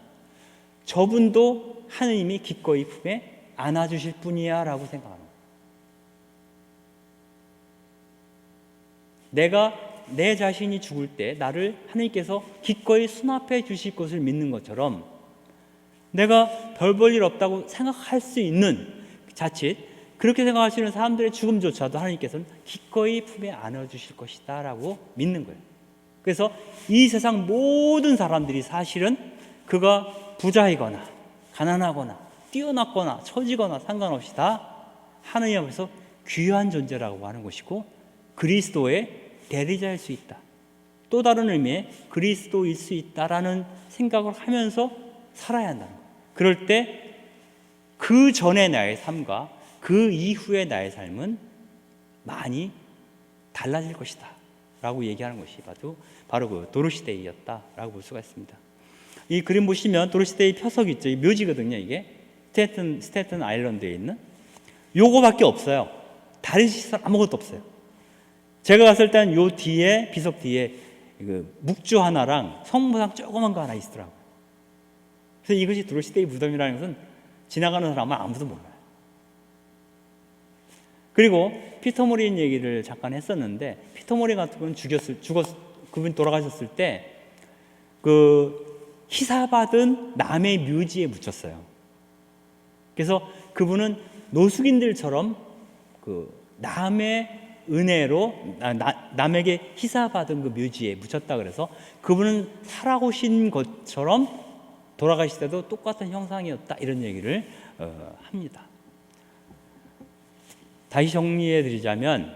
저분도 하느님이 기꺼이 품에 안아주실 분이야 라고 생각하는 거예요. 내가 내 자신이 죽을 때 나를 하느님께서 기꺼이 수납해 주실 것을 믿는 것처럼, 내가 별 볼 일 없다고 생각할 수 있는, 자칫 그렇게 생각하시는 사람들의 죽음조차도 하나님께서는 기꺼이 품에 안아주실 것이다 라고 믿는 거예요. 그래서 이 세상 모든 사람들이 사실은 그가 부자이거나 가난하거나 뛰어났거나 처지거나 상관없이 다 하느님 앞에서 귀한 존재라고 하는 것이고, 그리스도의 대리자일 수 있다, 또 다른 의미의 그리스도일 수 있다라는 생각을 하면서 살아야 한다는 거예요. 그럴 때 그 전의 나의 삶과 그 이후의 나의 삶은 많이 달라질 것이다 라고 얘기하는 것이 바로 그 도로시데이였다 라고 볼 수가 있습니다. 이 그림 보시면 도로시데이 표석이 있죠. 이 묘지거든요. 이게 스테튼 아일랜드에 있는 요거밖에 없어요. 다른 시설 아무것도 없어요. 제가 갔을 때는 요 뒤에, 비석 뒤에 묵주 하나랑 성모상 조그만 거 하나 있더라고요. 그래서 이것이 도로시대의 무덤이라는 것은 지나가는 사람은 아무도 몰라요. 그리고 피터 모린 얘기를 잠깐 했었는데, 피터 모린 같은 건 그분 돌아가셨을 때 그 희사받은 남의 묘지에 묻혔어요. 그래서 그분은 노숙인들처럼 그 남의 은혜로 남에게 희사받은 그 묘지에 묻혔다 그래서 그분은 살아오신 것처럼 돌아가실 때도 똑같은 형상이었다, 이런 얘기를 합니다. 다시 정리해 드리자면,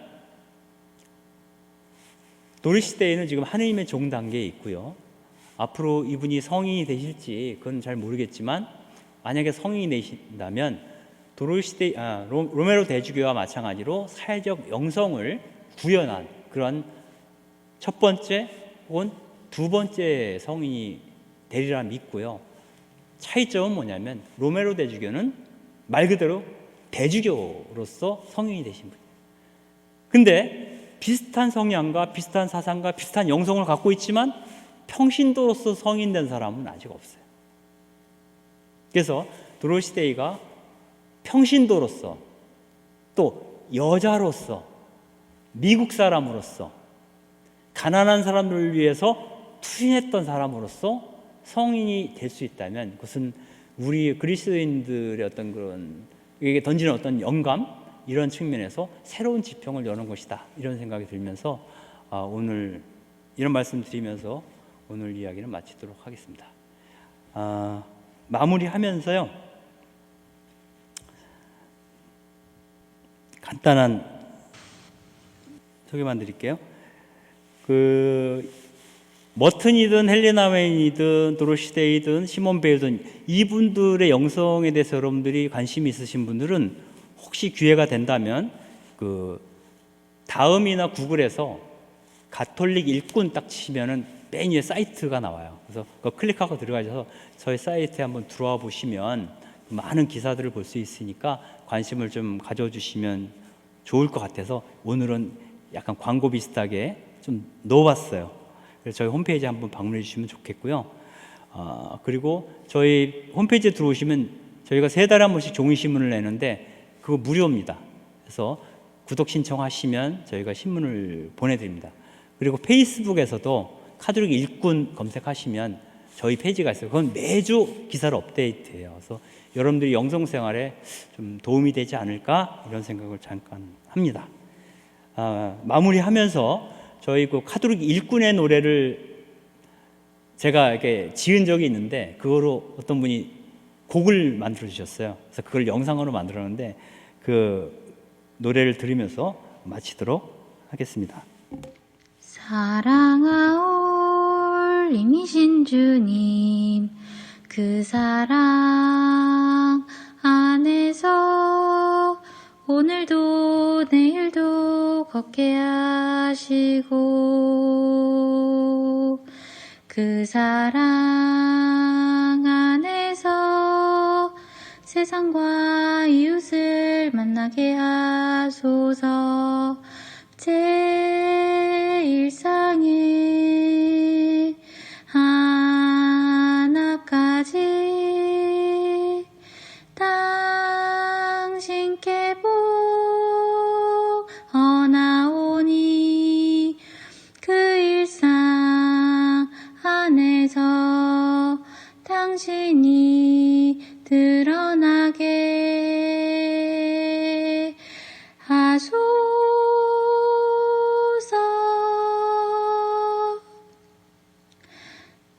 도리시대에는 지금 하느님의 종 단계에 있고요. 앞으로 이분이 성인이 되실지 그건 잘 모르겠지만, 만약에 성인이 되신다면 로메로 대주교와 마찬가지로 사회적 영성을 구현한 그런 첫 번째 혹은 두 번째 성인이 되리라 믿고요. 차이점은 뭐냐면, 로메로 대주교는 말 그대로 대주교로서 성인이 되신 분이에요. 근데 비슷한 성향과 비슷한 사상과 비슷한 영성을 갖고 있지만 평신도로서 성인된 사람은 아직 없어요. 그래서 도로시데이가 평신도로서, 또 여자로서, 미국 사람으로서, 가난한 사람들을 위해서 투신했던 사람으로서 성인이 될 수 있다면, 그것은 우리 그리스도인들의 어떤 그런 에게 던지는 어떤 영감, 이런 측면에서 새로운 지평을 여는 것이다, 이런 생각이 들면서 오늘 이런 말씀 드리면서 오늘 이야기를 마치도록 하겠습니다. 마무리하면서요, 간단한 소개만 드릴게요. 머튼이든 헬레나 웨인이든 도로시데이든 시몬 베일든 이분들의 영성에 대해서 여러분들이 관심이 있으신 분들은 혹시 기회가 된다면 다음이나 구글에서 가톨릭 일꾼 딱 치면은 맨 위에 사이트가 나와요. 그래서 그거 클릭하고 들어가셔서 저희 사이트에 한번 들어와 보시면 많은 기사들을 볼 수 있으니까 관심을 좀 가져주시면 좋을 것 같아서 오늘은 약간 광고 비슷하게 좀 넣어봤어요. 그래서 저희 홈페이지 한번 방문해 주시면 좋겠고요. 그리고 저희 홈페이지에 들어오시면 저희가 3달에 한 번씩 종이신문을 내는데 그거 무료입니다. 그래서 구독 신청하시면 저희가 신문을 보내드립니다. 그리고 페이스북에서도 카톨릭 일꾼 검색하시면 저희 페이지가 있어요. 그건 매주 기사를 업데이트해요. 그래서 여러분들이 영성생활에 좀 도움이 되지 않을까, 이런 생각을 잠깐 합니다. 마무리하면서 저희 카톨릭 일꾼의 노래를 제가 이렇게 지은 적이 있는데, 그거로 어떤 분이 곡을 만들어 주셨어요. 그래서 그걸 영상으로 만들었는데 그 노래를 들으면서 마치도록 하겠습니다. 사랑하올 이미신 주님, 그 사랑 안에서 오늘도 내일도 걷게 하시고, 그 사랑 안에서 세상과 이웃을 만나게 하소서. 제 일상에 하나까지 당신께 보어나오니, 그 일상 안에서 당신이 드러나게 하소서.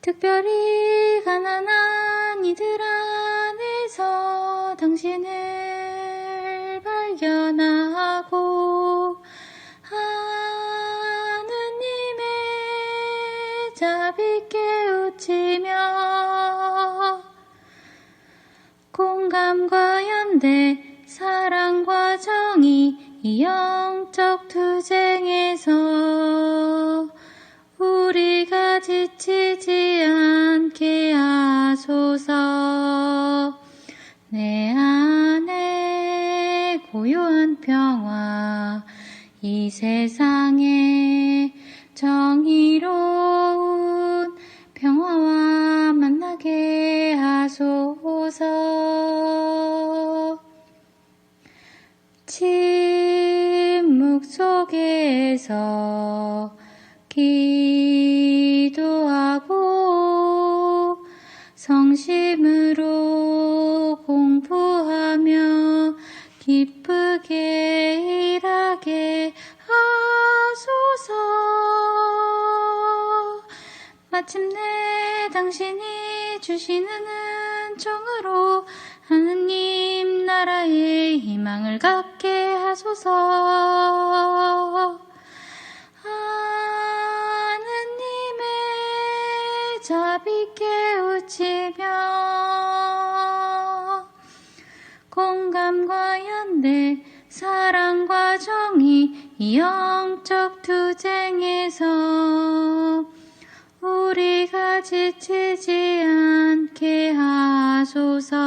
특별히 가난한 이들 안에서 당신을 발견하고 하느님의 자비 깨우치며 공감과 연대, 사랑과 정의, 이 영적 투쟁에서 우리가 지치지 않게 하소서. 내 안에 고요한 평화, 이 세상에 정의로운 평화와 만나게 하소서. 침묵 속에서 기도하고 성심으로 공부하며 기쁘게 일하게 하소서. 마침내 당신이 주시는 은총으로 하느님 나라의 희망을 갖게 하소서. 하느님의 자비 깨우치며 공감과 연대, 사랑과 정의, 이 영적 투쟁에서 우리가 지치지 않게 하소서.